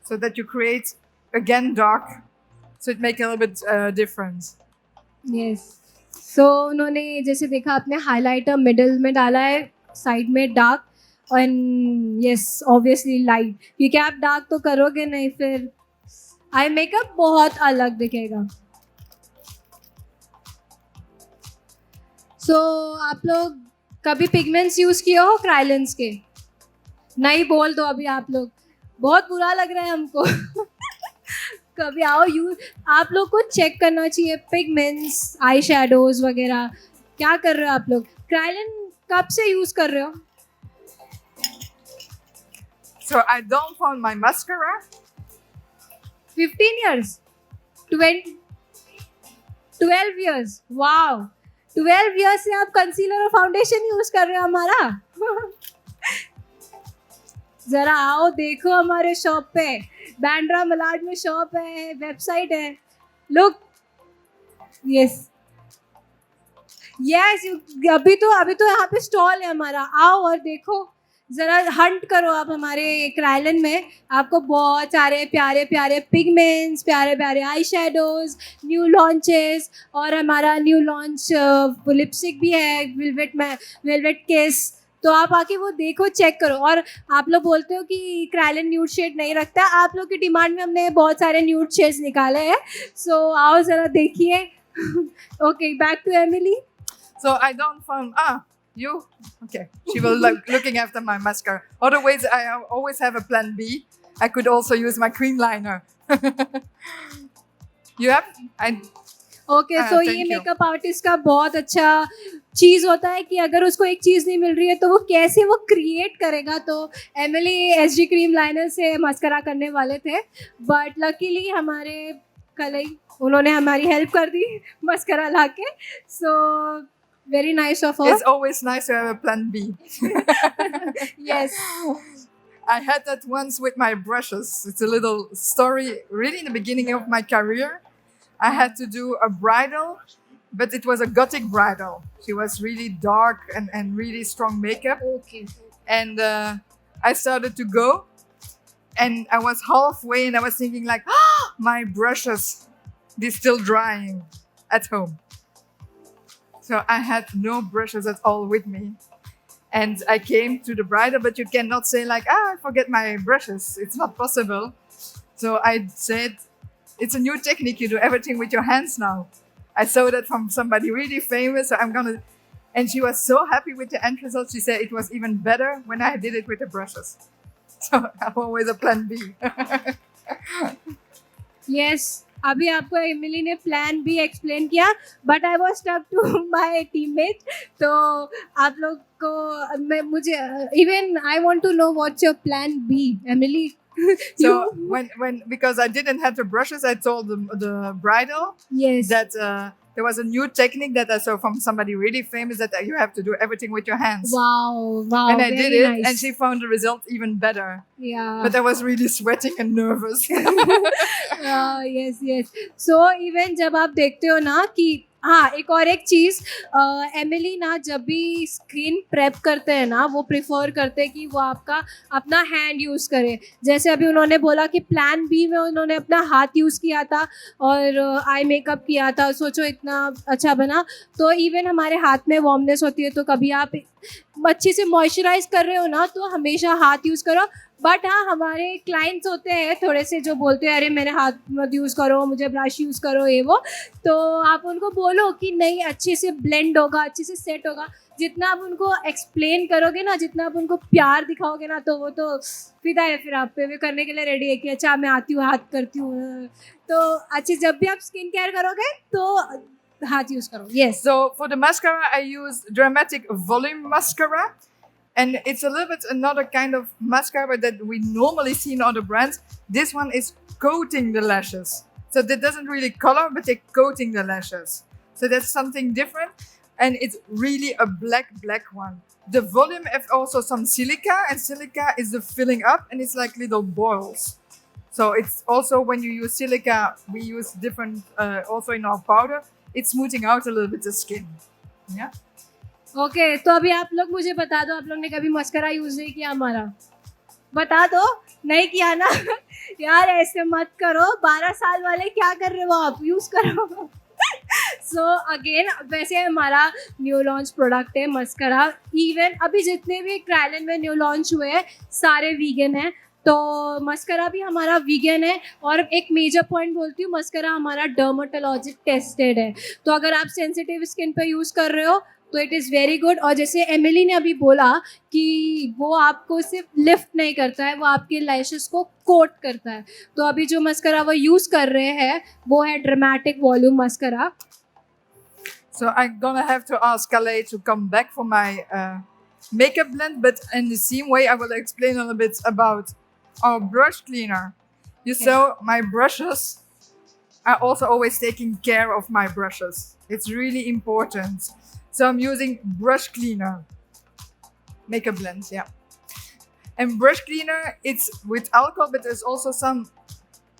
so that you create again dark, so it make a little bit difference. Yes. So उन्होंने जैसे देखा आपने highlighter middle में डाला है, side में dark, and yes obviously light, क्योंकि आप डार्क तो करोगे नहीं फिर आई मेकअप बहुत अलग दिखेगा. सो आप लोग कभी पिगमेंट्स यूज़ किए हो क्राइलेंस के? नहीं बोल दो अभी आप लोग, बहुत बुरा लग रहा है हमको. कभी आओ आप लोग को चेक करना चाहिए पिगमेंट्स, आई शेडोज वगैरह. क्या कर रहे हो आप लोग? क्राइलन कब से यूज़ कर रहे हो? So I don't found my mascara. 15 years? 12 years? Wow, 12 years से आप कंसीलर और फाउंडेशन यूज़ कर रहे हो हमारा. ज़रा आओ देखो हमारे शॉप पे, बैंड्रा मलाड में शॉप है, वेबसाइट है. लुक, यस अभी तो यहाँ पे स्टॉल है हमारा, आओ और देखो, ज़रा हंट करो आप हमारे क्राइलन में. आपको बहुत सारे प्यारे प्यारे पिगमेंट्स, प्यारे प्यारे आई शेडोज़, न्यू लॉन्चेस, और हमारा न्यू लॉन्च लिपस्टिक भी है वेलवेट किस. तो आप आके वो देखो, चेक करो. और आप लोग बोलते हो कि क्राइलन न्यूड शेड नहीं रखता, आप लोग की डिमांड में हमने बहुत सारे न्यूड शेड्स निकाले हैं. सो आओ ज़रा देखिए. Okay, back to Emily. So I don't found you okay. She will looking after my mascara. Otherwise, I always have a plan B. I could also use my cream liner. You have okay so ये Thank you. Makeup artist का बहुत अच्छा चीज़ होता है कि अगर उसको एक चीज़ नहीं मिल रही है तो वो कैसे वो क्रिएट करेगा. तो एमिली एसजी क्रीम लाइनर से मस्करा करने वाले थे बट लकीली हमारे कलीग उन्होंने हमारी हेल्प कर दी मस्करा लाके. So very nice of It's her. always nice to have a plan B. Yes. I had that once with my brushes. It's a little story, really in the beginning of my career. I had to do a bridal, but it was a gothic bridal. She was really dark and really strong makeup. Okay. And I started to go, and I was halfway, and I was thinking like, my brushes, they're still drying at home. So I had no brushes at all with me. And I came to the bridal, but you cannot say like, I forget my brushes. It's not possible. So I said, it's a new technique. You do everything with your hands now. I saw that from somebody really famous. So I'm gonna. And she was so happy with the end result. She said it was even better when I did it with the brushes. So I'm always a plan B. Yes. अभी आपको Emily ने plan भी explain किया but I was stuck to my teammate. तो आप लोग को मुझे even I want to know what's your plan B Emily. So when because I didn't have the brushes, I told the bridal yes. that there was a new technique that I saw from somebody really famous that you have to do everything with your hands. Wow And I did very it, nice. and she found the result even better. या. But I was really sweating and nervous. Yes yes. So even जब आप देखते हो ना कि हाँ एक और एक चीज़ एमिली ना जब भी स्क्रीन प्रेप करते हैं ना वो प्रिफर करते हैं कि वो आपका अपना हैंड यूज़ करे. जैसे अभी उन्होंने बोला कि प्लान बी में उन्होंने अपना हाथ यूज़ किया था और आई मेकअप किया था. सोचो इतना अच्छा बना. तो इवन हमारे हाथ में वार्मनेस होती है तो कभी आप अच्छे से मॉइस्चराइज कर रहे हो ना तो हमेशा हाथ यूज़ करो. बट हाँ हमारे क्लाइंट्स होते हैं थोड़े से जो बोलते हैं अरे मेरे हाथ मत यूज़ करो मुझे ब्रश यूज़ करो ये वो. तो आप उनको बोलो कि नहीं अच्छे से ब्लेंड होगा अच्छे से सेट होगा. जितना आप उनको एक्सप्लेन करोगे ना जितना आप उनको प्यार दिखाओगे ना तो वो तो फिदा है फिर आप पे वे करने के लिए रेडी है कि अच्छा मैं आती हूँ हाथ करती हूँ. तो अच्छे जब भी आप स्किन केयर करोगे तो हाथ यूज़ करो. Yes. So for the mascara, I use Dramatic Volume Mascara. And it's a little bit another kind of mascara that we normally see in other brands. This one is coating the lashes. So that doesn't really color, but they're coating the lashes. So that's something different. And it's really a black one. The volume has also some silica, and silica is the filling up, and it's like little boils. So it's also when you use silica, we use different, also in our powder, it's smoothing out a little bit the skin. Yeah. Okay तो अभी आप लोग मुझे बता दो आप लोग ने कभी मस्करा यूज़ नहीं किया हमारा. बता दो. नहीं किया ना. यार ऐसे मत करो 12 साल वाले क्या कर रहे हो आप यूज़ करो. सो अगेन वैसे हमारा न्यू लॉन्च प्रोडक्ट है मस्करा. इवन अभी जितने भी क्राइलन में न्यू लॉन्च हुए हैं सारे वीगन हैं. तो मस्करा भी हमारा वीगन है. और एक मेजर पॉइंट बोलती हूँ मस्करा हमारा डर्माटोलॉजिक टेस्टेड है. तो अगर आप सेंसिटिव स्किन पे यूज़ कर रहे हो तो इट इज़ वेरी गुड. और जैसे एमिली ने अभी बोला कि वो आपको सिर्फ लिफ्ट नहीं करता है वो आपके लैशेस को कोट करता है. तो अभी जो मस्करा वो यूज़ कर रहे हैं वो है dramatic volume mascara. So I'm gonna have to ask Calais to come back for my makeup blend, but in the same way I will explain a little bit about our brush cleaner. You saw my brushes. I also always taking care of my brushes. It's really important. So I'm using brush cleaner. Makeup blends, yeah. And brush cleaner, it's with alcohol, but there's also some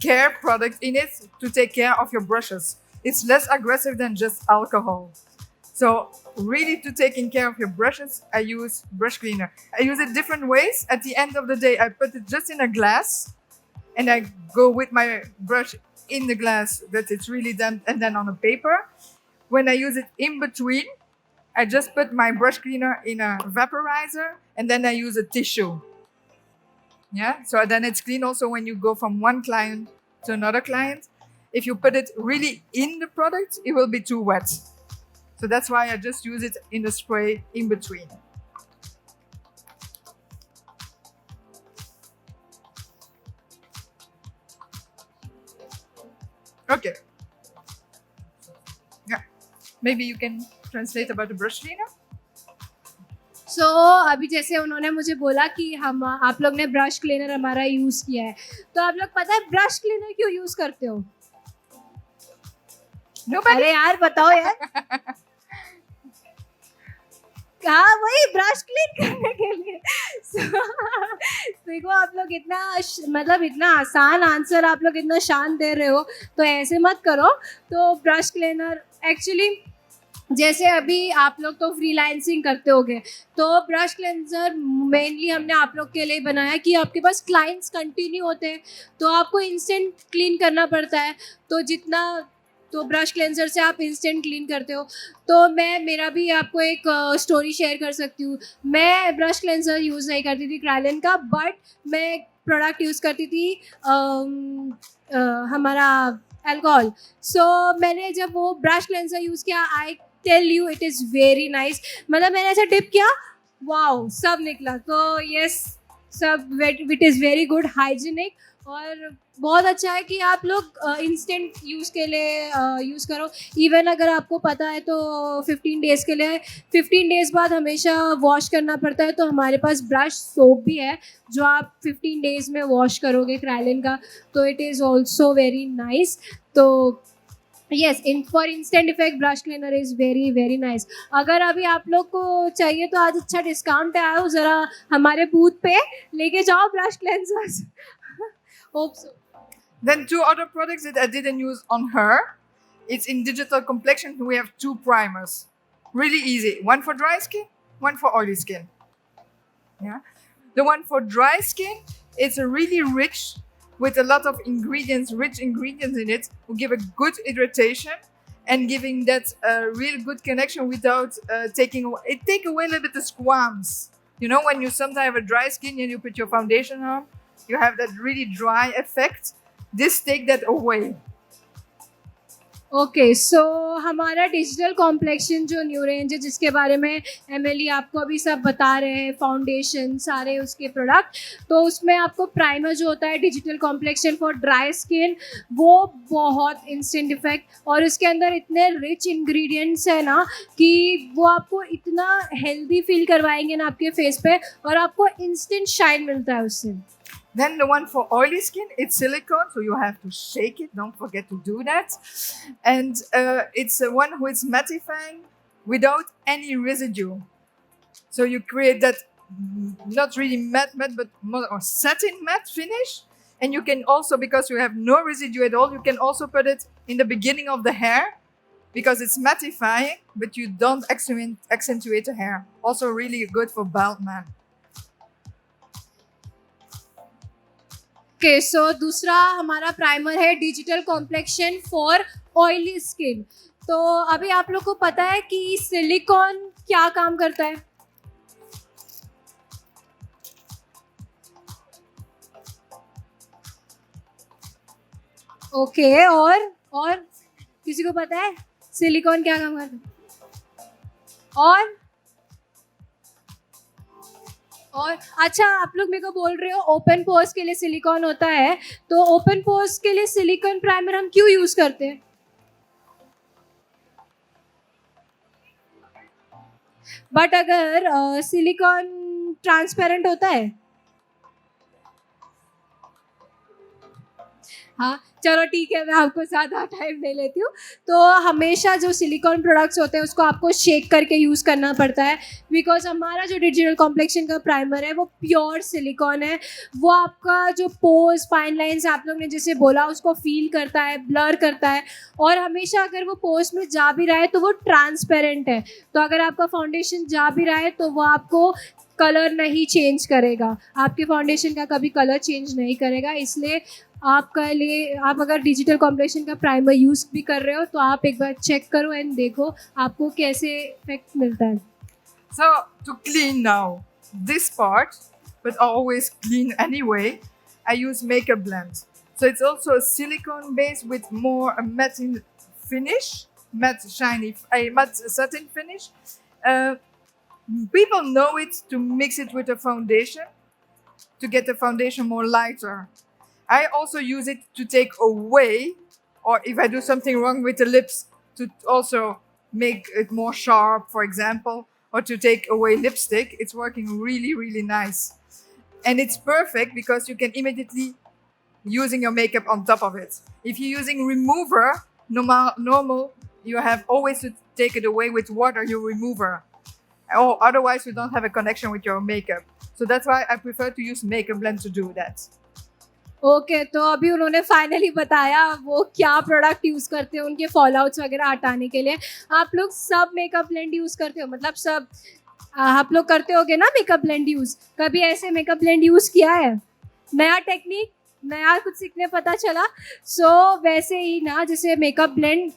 care product in it to take care of your brushes. It's less aggressive than just alcohol. So really to taking care of your brushes, I use brush cleaner. I use it different ways. At the end of the day, I put it just in a glass and I go with my brush in the glass that it's really damp and then on a paper. When I use it in between, I just put my brush cleaner in a vaporizer and then I use a tissue. Yeah, so then it's clean also when you go from one client to another client. If you put it really in the product, it will be too wet. So that's why I just use it in the spray in between. Okay. Maybe you can translate about the brush cleaner. सो अभी जैसे उन्होंने मुझे बोला कि हम आप लोग ने ब्रश क्लीनर हमारा यूज़ किया है, तो आप लोग पता है ब्रश क्लीनर क्यों यूज़ करते हो? Nobody. अरे यार बताओ यार। हाँ वही ब्रश क्लीन करने के लिए। देखो आप लोग इतना मतलब इतना आसान आंसर आप लोग इतना शान दे रहे हो, तो ऐसे मत करो। तो ब्रश क्लीनर एक्चुअली जैसे अभी आप लोग तो फ्रीलांसिंग करते होगे, तो ब्रश क्लेंजर मेनली हमने आप लोग के लिए बनाया कि आपके पास क्लाइंट्स कंटिन्यू होते हैं, तो आपको इंस्टेंट क्लीन करना पड़ता है। तो जितना तो ब्रश क्लेंजर से आप इंस्टेंट क्लीन करते हो। तो मैं मेरा भी आपको एक स्टोरी शेयर कर सकती हूँ। मैं ब्रश क्लेंजर यूज़ नहीं करती थी क्रायलन का, बट मैं प्रोडक्ट यूज़ करती थी हमारा अल्कोहल। सो मैंने जब वो ब्रश क्लेंजर यूज़ किया, I tell you it is very nice. मतलब मैंने ऐसा टिप किया, वाओ सब निकला। तो यस सब it is very good, hygienic, और बहुत अच्छा है कि आप लोग इंस्टेंट यूज़ के लिए यूज़ करो। इवन अगर आपको पता है तो 15 डेज़ के लिए, 15 डेज़ बाद हमेशा वॉश करना पड़ता है। तो हमारे पास ब्रश सोप भी है जो आप 15 डेज़ में वॉश करोगे क्रायलिन का, तो it is also very nice. तो yes for instant effect brush cleaner is very very nice. अगर अभी आप लोग को चाहिए तो आज अच्छा डिस्काउंट है, आओ ज़रा हमारे बूथ पे लेके जाओ brush cleansers. Hope so. Then two other products that I didn't use on her. It's in Digital Complexion. We have 2 primers. Really easy. One for dry skin, one for oily skin. Yeah. The one for dry skin, it's a really rich with a lot of ingredients, rich ingredients in it, who give a good hydration and giving that real good connection without taking away. It take away a little bit the squams. You know, when you sometimes have a dry skin and you put your foundation on, you have that really dry effect. This take that away. Okay so हमारा digital complexion जो new range है, जिसके बारे में MLE आपको अभी सब बता रहे हैं, फाउंडेशन सारे उसके प्रोडक्ट, तो उसमें आपको प्राइमर जो होता है digital complexion for dry skin, वो बहुत इंस्टेंट इफेक्ट, और उसके अंदर इतने रिच इंग्रेडिएंट्स है ना कि वो आपको इतना हेल्दी फील करवाएंगे ना आपके फेस पे, और आपको इंस्टेंट शाइन मिलता है उससे। Then the one for oily skin, it's silicone, so you have to shake it. Don't forget to do that. And it's one who is mattifying without any residue. So you create that not really matte, but more or satin matte finish. And you can also, because you have no residue at all, you can also put it in the beginning of the hair because it's mattifying, but you don't accentuate the hair. Also really good for bald man. Okay so दूसरा हमारा primer है digital complexion for oily skin. तो अभी आप लोग को पता है कि सिलिकॉन क्या काम करता है? ओके और किसी को पता है सिलिकॉन क्या काम करता है? और अच्छा आप लोग मेरे को बोल रहे हो ओपन पोर्स के लिए सिलिकॉन होता है, तो ओपन पोर्स के लिए सिलिकॉन प्राइमर हम क्यों यूज करते हैं? बट अगर सिलिकॉन ट्रांसपेरेंट होता है, हाँ चलो ठीक है, मैं आपको ज़्यादा टाइम दे लेती हूँ। तो हमेशा जो सिलिकॉन प्रोडक्ट्स होते हैं उसको आपको शेक करके यूज़ करना पड़ता है, बिकॉज हमारा जो डिजिटल कॉम्प्लेक्शन का प्राइमर है वो प्योर सिलिकॉन है। वो आपका जो पोर्स फाइन लाइंस आप लोग ने जैसे बोला उसको फील करता है, ब्लर करता है, और हमेशा अगर वो पोर्स में जा भी रहा है तो वो ट्रांसपेरेंट है। तो अगर आपका फाउंडेशन जा भी रहा है तो वो आपको कलर नहीं चेंज करेगा, आपके फाउंडेशन का कभी कलर चेंज नहीं करेगा। इसलिए आपका लिए आप अगर डिजिटल कॉम्प्लेक्शन का प्राइमर यूज़ भी कर रहे हो तो आप एक बार चेक करो एंड देखो आपको कैसे इफेक्ट मिलता है। So to clean now this part, but always clean anyway, I use Makeup Blend. So it's also a silicone base with more a matte finish, matte shiny, a matte satin finish. People know it to mix it with a foundation to get the foundation more lighter. I also use it to take away, or if I do something wrong with the lips, to also make it more sharp, for example, or to take away lipstick, it's working really, really nice. And it's perfect because you can immediately using your makeup on top of it. If you're using remover, normal, you have always to take it away with water, your remover. Or otherwise you don't have a connection with your makeup. So that's why I prefer to use Makeup Blend to do that. Okay तो अभी उन्होंने finally बताया वो क्या product use करते हैं उनके फॉलआउट्स वगैरह हटाने के लिए. आप लोग सब मेकअप ब्लेंड यूज़ करते हो, मतलब सब आप लोग करते होगे ना मेकअप ब्लेंड यूज़? कभी ऐसे मेकअप ब्लेंड यूज़ किया है? नया टेक्निक, नया कुछ सीखने पता चला. सो वैसे ही ना, जैसे मेकअप ब्लेंड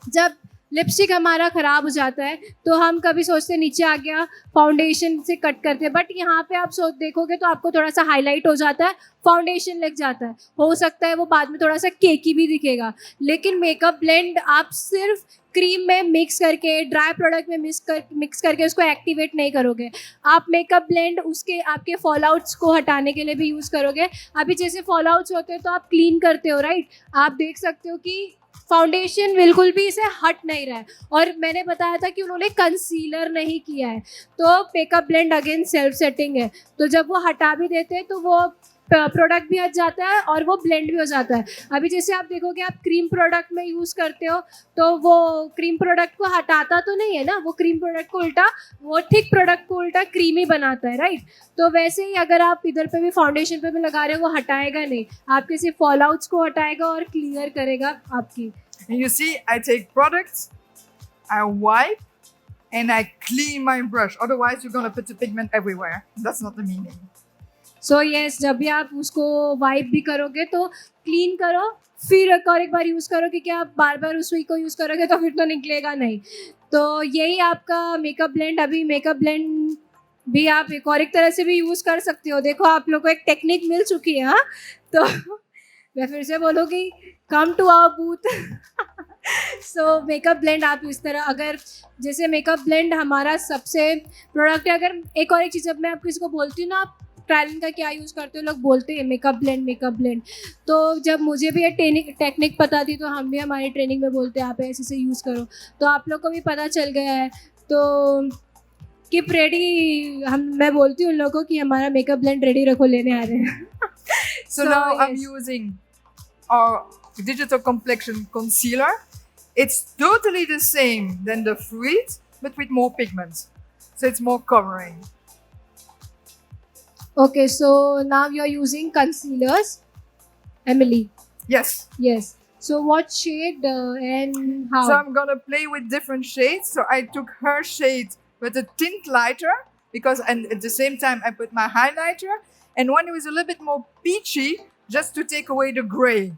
जब लिपस्टिक हमारा ख़राब हो जाता है तो हम कभी सोचते नीचे आ गया फाउंडेशन से कट करते हैं, बट यहाँ पे आप देखोगे तो आपको थोड़ा सा हाईलाइट हो जाता है, फाउंडेशन लग जाता है, हो सकता है वो बाद में थोड़ा सा केकी भी दिखेगा. लेकिन मेकअप ब्लेंड आप सिर्फ क्रीम में मिक्स करके, ड्राई प्रोडक्ट में मिक्स करके उसको एक्टिवेट नहीं करोगे. आप मेकअप ब्लेंड उसके आपके फॉलआउट्स को हटाने के लिए भी यूज़ करोगे. अभी जैसे फॉलआउट्स होते हैं तो आप क्लीन करते हो, राइट? आप देख सकते हो कि फाउंडेशन बिल्कुल भी इसे हट नहीं रहा है. और मैंने बताया था कि उन्होंने कंसीलर नहीं किया है, तो makeup blend again self setting है. तो जब वो हटा भी देते हैं तो वो प्रोडक्ट भी हट जाता है और वो ब्लेंड भी हो जाता है. अभी जैसे आप देखोगे आप क्रीम प्रोडक्ट में यूज़ करते हो तो वो क्रीम प्रोडक्ट को हटाता तो नहीं है ना, वो क्रीम प्रोडक्ट को उल्टा, वो थिक प्रोडक्ट को उल्टा क्रीमी बनाता है, राइट? तो वैसे ही अगर आप इधर पे भी फाउंडेशन पे भी लगा रहे हो वो हटाएगा नहीं, आपके सिर्फ फॉलआउट्स को हटाएगा और क्लियर करेगा आपकी. And you see, I take products, I wipe, and I clean my brush. Otherwise, you're going to put the pigment everywhere. That's not the meaning. So yes, जब भी आप उसको वाइप भी करोगे तो क्लीन करो, फिर एक बार यूज़ करो, क्योंकि आप बार बार उस सुई को यूज़ करोगे तो फिर तो निकलेगा नहीं. तो यही आपका मेकअप ब्लेंड. अभी मेकअप ब्लेंड भी आप एक तरह से भी यूज़ कर सकते हो. देखो आप लोग को एक टेक्निक मिल चुकी है. हाँ, तो मैं फिर से बोलूँगी, come to our booth. So makeup blend आप इस तरह, अगर जैसे मेकअप ब्लेंड हमारा सबसे प्रोडक्ट है. अगर एक और एक चीज़, जब मैं आप किसी को बोलती हूँ ना आप ट्रायलिन का क्या यूज़ करते हो, लोग बोलते हैं मेकअप ब्लेंड मेकअप ब्लेंड. तो जब मुझे भी ये टेक्निक पता थी तो हम भी हमारी ट्रेनिंग में बोलते हैं आप ऐसे से यूज़ करो. तो आप लोग को भी पता चल गया है. तो कीप रेडी, मैं बोलती हूँ उन लोगों को कि हमारा मेकअप ब्लेंड रेडी रखो, लेने आ रहे हैं. So now I'm using our Digital Complexion Concealer. It's totally the same than the Fruit, but with more pigment. So it's more covering. Okay, so now you're using concealers, Emily. Yes. Yes. So what shade and how? So I'm gonna play with different shades. So I took her shade with a tint lighter and at the same time I put my highlighter, and one was a little bit more peachy just to take away the gray.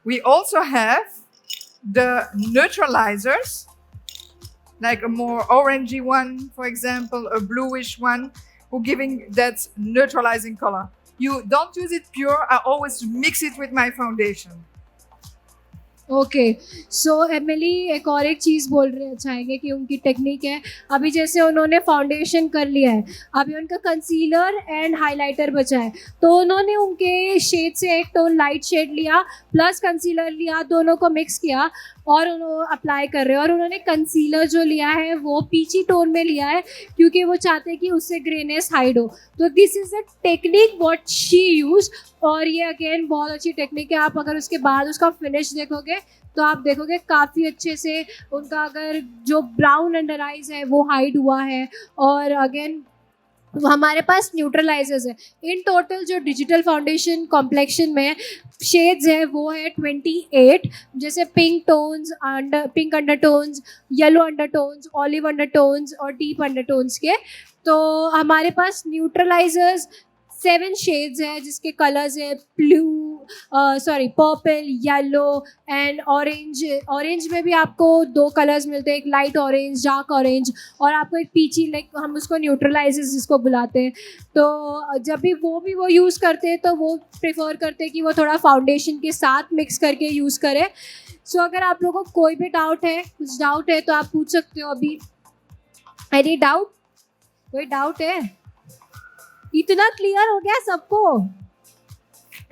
We also have the neutralizers, like a more orangey one, for example, a bluish one, who giving that neutralizing color. You don't use it pure. I always mix it with my foundation. Okay, so Emily एक और एक चीज़ बोल रहे चाहेंगे कि उनकी technique है. अभी जैसे उन्होंने फाउंडेशन कर लिया है, अभी उनका कंसीलर एंड हाइलाइटर बचा है, तो उन्होंने उनके शेड से एक टोन लाइट शेड लिया प्लस कंसीलर लिया, दोनों को मिक्स किया और उन्होंने अप्लाई कर रहे हैं. और उन्होंने कंसीलर जो लिया है वो पीची टोन में लिया है क्योंकि वो चाहते हैं कि उससे ग्रेनेस हाइड हो. तो this is the technique what she use. और ये अगेन बहुत अच्छी टेक्निक है. आप अगर उसके बाद उसका फिनिश देखोगे तो आप देखोगे काफ़ी अच्छे से उनका अगर जो ब्राउन अंडर आइज है वो हाइड हुआ है. और अगेन हमारे पास न्यूट्रलाइजर्स है. इन टोटल जो डिजिटल फाउंडेशन कॉम्प्लेक्शन में शेड्स है वो है 28, जैसे pink tones, pink undertones, yellow undertones, olive undertones और डीप अंडरटोन्स के. तो हमारे पास न्यूट्रलाइजर्स 7 शेड्स है जिसके कलर्स है purple, yellow and orange. Orange में भी आपको 2 कलर्स मिलते हैं, एक लाइट ऑरेंज, डार्क ऑरेंज, और आपको एक पीची, लाइक हम उसको न्यूट्रलाइजर्स जिसको बुलाते हैं. तो जब भी वो यूज़ करते हैं तो वो प्रेफर करते हैं कि वो थोड़ा फाउंडेशन के साथ मिक्स करके यूज़ करें. सो अगर आप लोगों को कोई भी कुछ डाउट है तो आप पूछ सकते हो. अभी एनी डाउट, कोई डाउट है? इतना क्लियर हो गया सबको?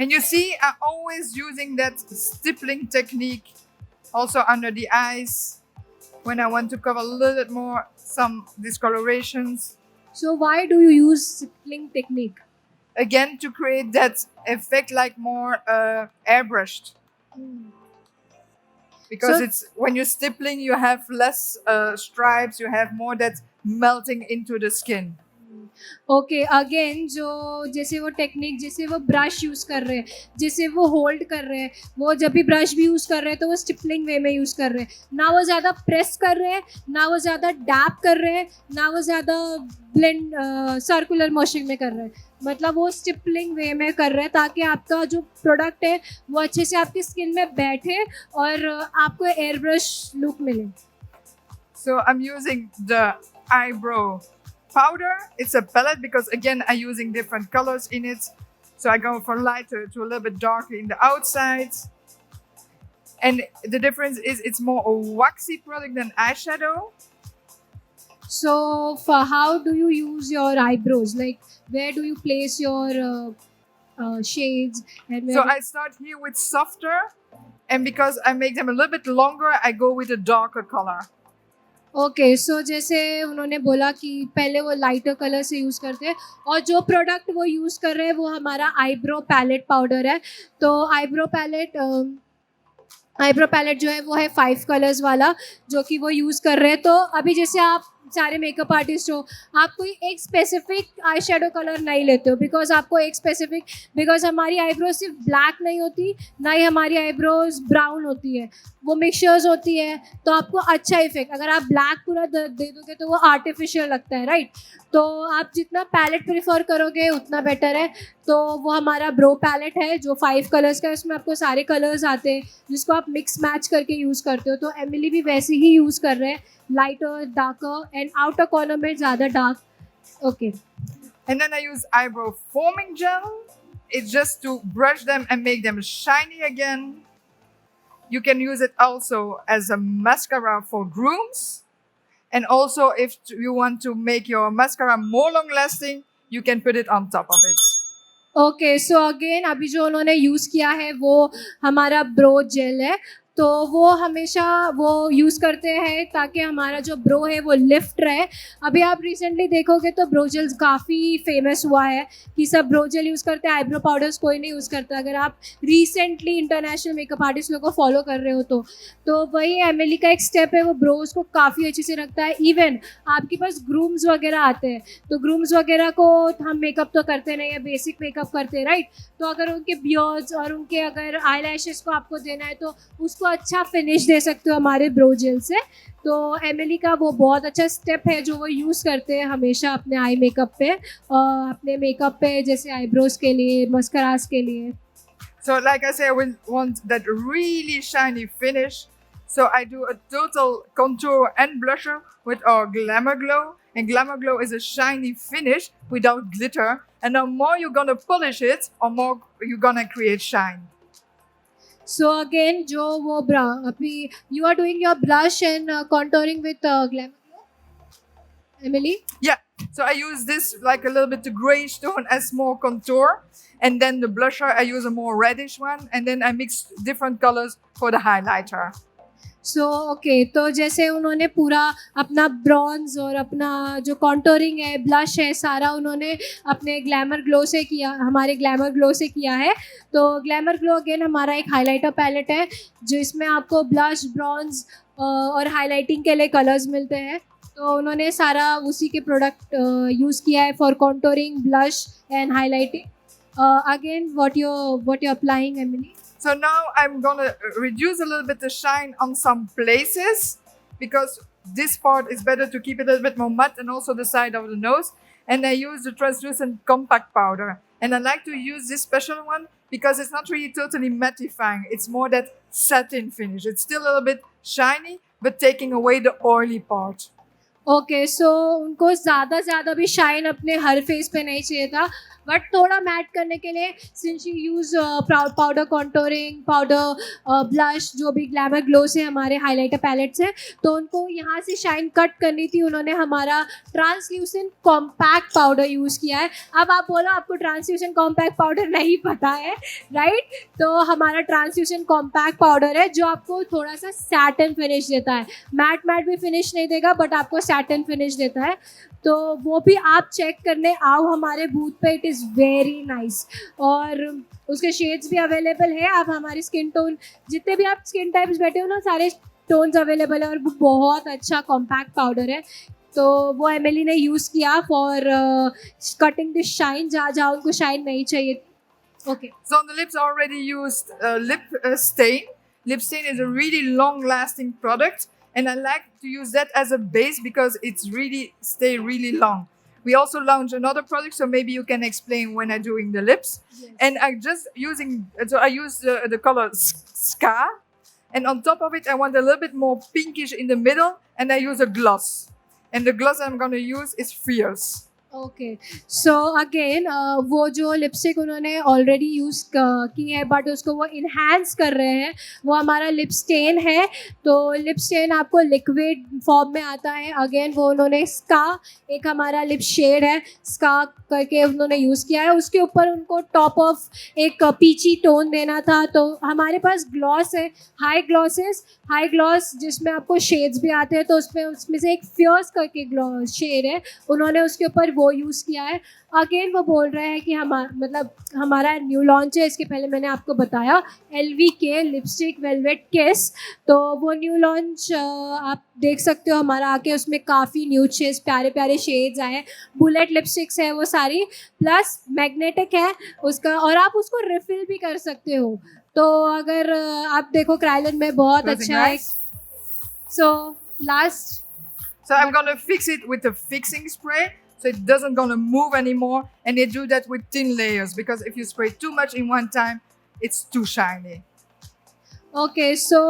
And you see, I'm always using that stippling technique also under the eyes. when I want to cover a little bit more some discolorations. So why do you use stippling technique? Again, to create that effect like more airbrushed. Because So- it's when you're stippling, you have less stripes, you have more that melting into the skin. Okay again जो जैसे वो technique जैसे वो brush use कर रहे हैं जैसे वो होल्ड कर रहे हैं वो जब भी ब्रश भी यूज़ कर रहे हैं तो वो स्टिपलिंग वे में यूज़ कर रहे हैं ना वो ज़्यादा प्रेस कर रहे हैं ना वो ज़्यादा डैप कर रहे हैं ना वो ज़्यादा ब्लेंड सर्कुलर मोशन में कर रहे हैं मतलब वो स्टिपलिंग वे में कर रहे हैं ताकि आपका जो प्रोडक्ट है वो अच्छे से आपकी स्किन में बैठे और आपको एयर ब्रश लुक मिले. So I'm using the eyebrow powder. It's a palette because again I'm using different colors in it. So I go from lighter to a little bit darker in the outside. And the difference is it's more a waxy product than eyeshadow. So, for how do you use your eyebrows? Like, where do you place your shades? And where So I start here with softer. And because I make them a little bit longer, I go with a darker color. Okay so जैसे उन्होंने बोला कि पहले वो lighter colour से use करते हैं और जो प्रोडक्ट वो यूज़ कर रहे हैं वो हमारा आईब्रो पैलेट पाउडर है तो आईब्रो पैलेट जो है वो है 5 कलर्स वाला जो कि वो यूज़ कर रहे हैं तो अभी जैसे आप सारे मेकअप आर्टिस्ट हो आप कोई एक स्पेसिफिक आई शेडो कलर नहीं लेते हो बिकॉज हमारी आईब्रोज सिर्फ ब्लैक नहीं होती ना ही हमारी आईब्रोज ब्राउन होती है वो मिक्सचर्स होती है तो आपको अच्छा इफेक्ट अगर आप ब्लैक पूरा दे दोगे तो वो आर्टिफिशियल लगता है राइट तो आप जितना पैलेट प्रेफर करोगे उतना बेटर है तो वो हमारा ब्रो पैलेट है जो 5 कलर्स का है उसमें आपको सारे कलर्स आते हैं जिसको आप मिक्स मैच करके यूज़ करते हो तो एमिली भी वैसे ही यूज़ कर रहे हैं lighter darker and outer corner में ज़्यादा dark okay And then I use eyebrow foaming gel. It's just to brush them and make them shiny again. You can use it also as a mascara for grooms. And also if you want to make your mascara more long lasting, you can put it on top of it. Okay so again अभी जो उन्होंने use किया है वो हमारा bro jail है तो वो हमेशा वो यूज़ करते हैं ताकि हमारा जो ब्रो है वो लिफ्ट रहे अभी आप रिसेंटली देखोगे तो ब्रो जेल्स काफ़ी फेमस हुआ है कि सब ब्रो जेल यूज़ करते हैं आईब्रो पाउडर्स कोई नहीं यूज़ करता अगर आप रिसेंटली इंटरनेशनल मेकअप आर्टिस्ट लोगों को फॉलो कर रहे हो तो वही एमिली का एक स्टेप है वो ब्रोज को काफ़ी अच्छे से रखता है इवन आपके पास ग्रूम्स वगैरह आते हैं तो ग्रूम्स वगैरह को हम मेकअप तो करते नहीं है बेसिक मेकअप करते हैं राइट तो अगर उनके बियर्ड्स और उनके अगर आई लैशेस को आपको देना है तो उसको अच्छा फिनिश दे सकते हो हमारे ब्रो जेल से तो एमिली का वो बहुत अच्छा स्टेप है जो वो यूज़ करते हैं हमेशा अपने आई मेकअप पे अपने मेकअप पे जैसे आईब्रोज के लिए मस्करास के लिए So like I say, I will want that really shiny finish. So I do a total contour and blusher with our Glamour Glow. And Glamour Glow is a shiny finish without glitter. And the more you're gonna polish it, or more you're gonna create shine. So again जो वो अभी you are doing your blush and contouring with glamour Emily Yeah. So I use this like a little bit the grayish tone as more contour. And then the blusher, I use a more reddish one. And then I mix different colors for the highlighter. So okay तो जैसे उन्होंने पूरा अपना bronze और अपना जो contouring है blush है सारा उन्होंने अपने ग्लैमर ग्लो से किया हमारे ग्लैमर ग्लो से किया है तो ग्लैमर ग्लो अगेन हमारा एक हाइलाइटर पैलेट है जो इसमें आपको ब्लश ब्रॉन्ज और हाइलाइटिंग के लिए कलर्स मिलते हैं तो उन्होंने सारा उसी के प्रोडक्ट यूज़ किया है for contouring blush and highlighting again what you applying Emily So now I'm gonna reduce a little bit the shine on some places because this part is better to keep it a little bit more matte and also the side of the nose. And I use the translucent compact powder. And I like to use this special one because it's not really totally mattifying. It's more that satin finish. It's still a little bit shiny, but taking away the oily part. Okay so उनको ज़्यादा भी shine अपने हर face पे नहीं चाहिए था but थोड़ा mat करने के लिए since you use powder contouring powder blush जो भी ग्लैमर ग्लो से हमारे हाइलाइटर पैलेट्स हैं, तो उनको यहाँ से शाइन कट करनी थी, उन्होंने हमारा ट्रांसल्यूसेंट कॉम्पैक्ट पाउडर यूज़ किया है. अब आप बोलो आपको ट्रांसल्यूसेंट कॉम्पैक्ट पाउडर नहीं पता है, राइट? तो हमारा ट्रांसल्यूसेंट कॉम्पैक्ट पाउडर है जो आपको थोड़ा सा सैटिन फिनिश देता है. मैट भी फिनिश नहीं देगा बट आपको सैटिन फिनिश देता है. तो वो भी आप चेक करने आओ हमारे बूथ पे. इट इज़ वेरी नाइस और उसके शेड्स भी अवेलेबल है. आप हमारी स्किन टोन जितने भी आप स्किन टाइप्स बैठे हो ना, सारे टोन्स अवेलेबल है और वो बहुत अच्छा कॉम्पैक्ट पाउडर है. तो वो एमिली ने यूज़ किया फॉर कटिंग द शाइन जहाँ जहाँ उनको शाइन नहीं चाहिए. Okay. So on the lips, I already used lip stain. Lip stain is a really long-lasting product, and I like to use that as a base because it's really stay really long. We also launched another product, so maybe you can explain when I'm doing the lips. Yes. And I just using, so I use the color Ska, and on top of it, I want a little bit more pinkish in the middle, and I use a gloss. And the gloss I'm gonna use is Fierce. Okay. So again वो जो lipstick उन्होंने already use की है but उसको वो enhance कर रहे हैं, वो हमारा लिप स्टेन है. तो लिप स्टेन आपको लिक्विड फॉर्म में आता है. अगेन वो उन्होंने स्का, एक हमारा लिप शेड है स्का करके उन्होंने यूज़ किया है. उसके ऊपर उनको टॉप ऑफ एक पीची टोन देना था. तो हमारे पास ग्लॉस है, हाई ग्लॉस जिसमें आपको शेड्स भी आते हैं. तो उसमें से एक फियर्स करके ग्लॉस शेड है, उन्होंने उसके ऊपर वो यूज़ किया है. अगेन वो बोल रहे हैं कि हमारा न्यू लॉन्च है. इसके पहले मैंने आपको बताया LVK लिपस्टिक वेलवेट किस. तो वो न्यू लॉन्च आप देख सकते हो हमारा आके, उसमें काफ़ी न्यू शेड्स प्यारे प्यारे शेड्स आए हैं. बुलेट लिपस्टिक्स है वो सारी, प्लस मैग्नेटिक है उसका, और आप उसको रिफिल भी कर सकते हो. तो अगर आप देखो क्राइलन में बहुत Looking अच्छा है. nice. So last So I'm gonna fix it with a fixing spray, so it doesn't gonna move anymore. And they do that with thin layers because if you spray too much in one time, it's too shiny. Okay. So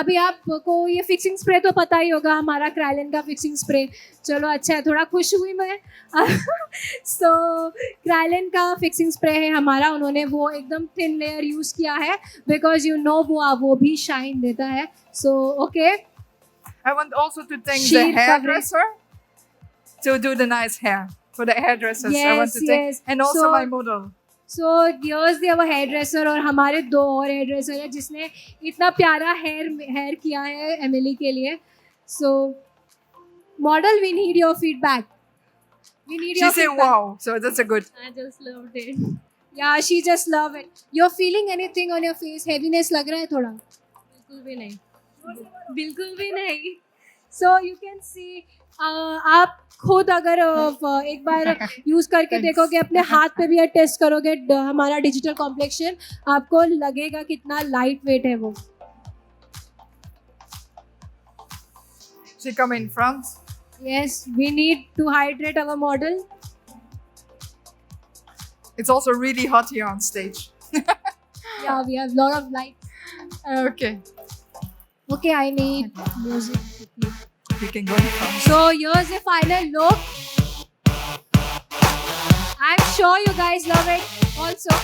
अभी आपको ये fixing spray तो पता ही होगा, हमारा क्राइलन का fixing spray. चलो अच्छा है, थोड़ा खुश हुई मैं. सो क्राइलन का फिक्सिंग स्प्रे है हमारा, उन्होंने वो एकदम थिन लेयर यूज़ किया है बिकॉज यू नो वो भी शाइन देता है. So okay. I want also to thank Sheet the hairdresser to do the nice hair. For the hairdressers, I want to thank, Yes. and also So- my model. So here's their hairdresser, और हमारे 2 और hair dresser है जिसने इतना प्यारा hair किया है Emily के लिए. So model, we need your feedback. We need She your said wow, so that's a good. I just loved it. Yeah, she just love it. You're feeling anything on your face? Heaviness लग रहा है थोड़ा? बिल्कुल भी नहीं. बिल्कुल भी नहीं. So you can see, आप खुद अगर एक बार यूज़ करके देखोगे, अपने हाथ पे भी टेस्ट करोगे हमारा डिजिटल कॉम्प्लेक्शन, आपको लगेगा कितना लाइट वेट है वो. She come in front. Yes, we need to hydrate our model. It's also really hot here on stage. Yeah, we have lot of light. Okay, Okay, I need music. we can go in front. So here's the final look. I'm sure you guys love it also.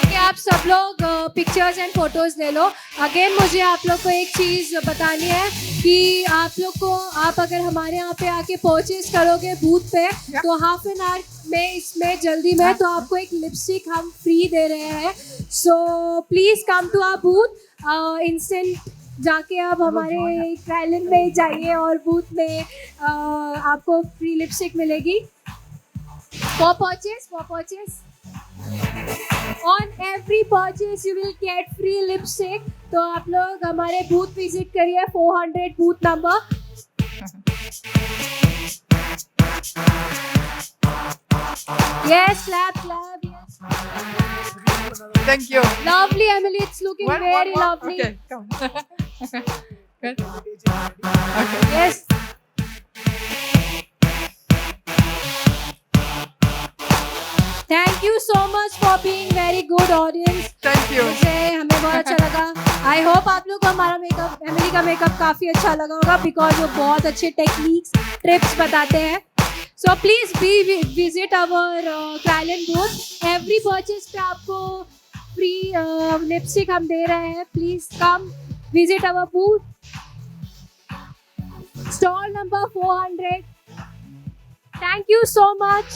Okay, आप सब लोग pictures and photos ले लो. Again मुझे आप लोग को एक चीज़ बतानी है कि आप लोग को, आप अगर हमारे यहाँ पे आके परचेज करोगे बूथ पे, तो हाफ एन आवर में इसमें जल्दी में तो आपको एक लिपस्टिक हम फ्री दे रहे हैं. So please come to our booth. Instant जाके आप हमारे क्राइलन में जाइए और बूथ में आपको फ्री लिपस्टिक मिलेगी. For purchase on every purchase you will get free lipstick. तो आप लोग हमारे बूथ विजिट करिए, 400 booth number. Yes, clap. Yes. Thank you. Lovely, Emily. It's looking very lovely. Okay, come. Good. Okay. Yes. Thank you so much for being very good audience. Thank you. हमें बहुत अच्छा लगा. I hope आप लोग को हमारा makeup, Emily का makeup काफ़ी अच्छा लगा होगा बिकॉज वो बहुत अच्छे टेक्निक्स, ट्रिप्स बताते हैं. So please be visit our Kryolan booth. Every purchase पे आपको फ्री लिपस्टिक हम दे रहे हैं. Please come visit our booth. Stall number 400. Thank you so much.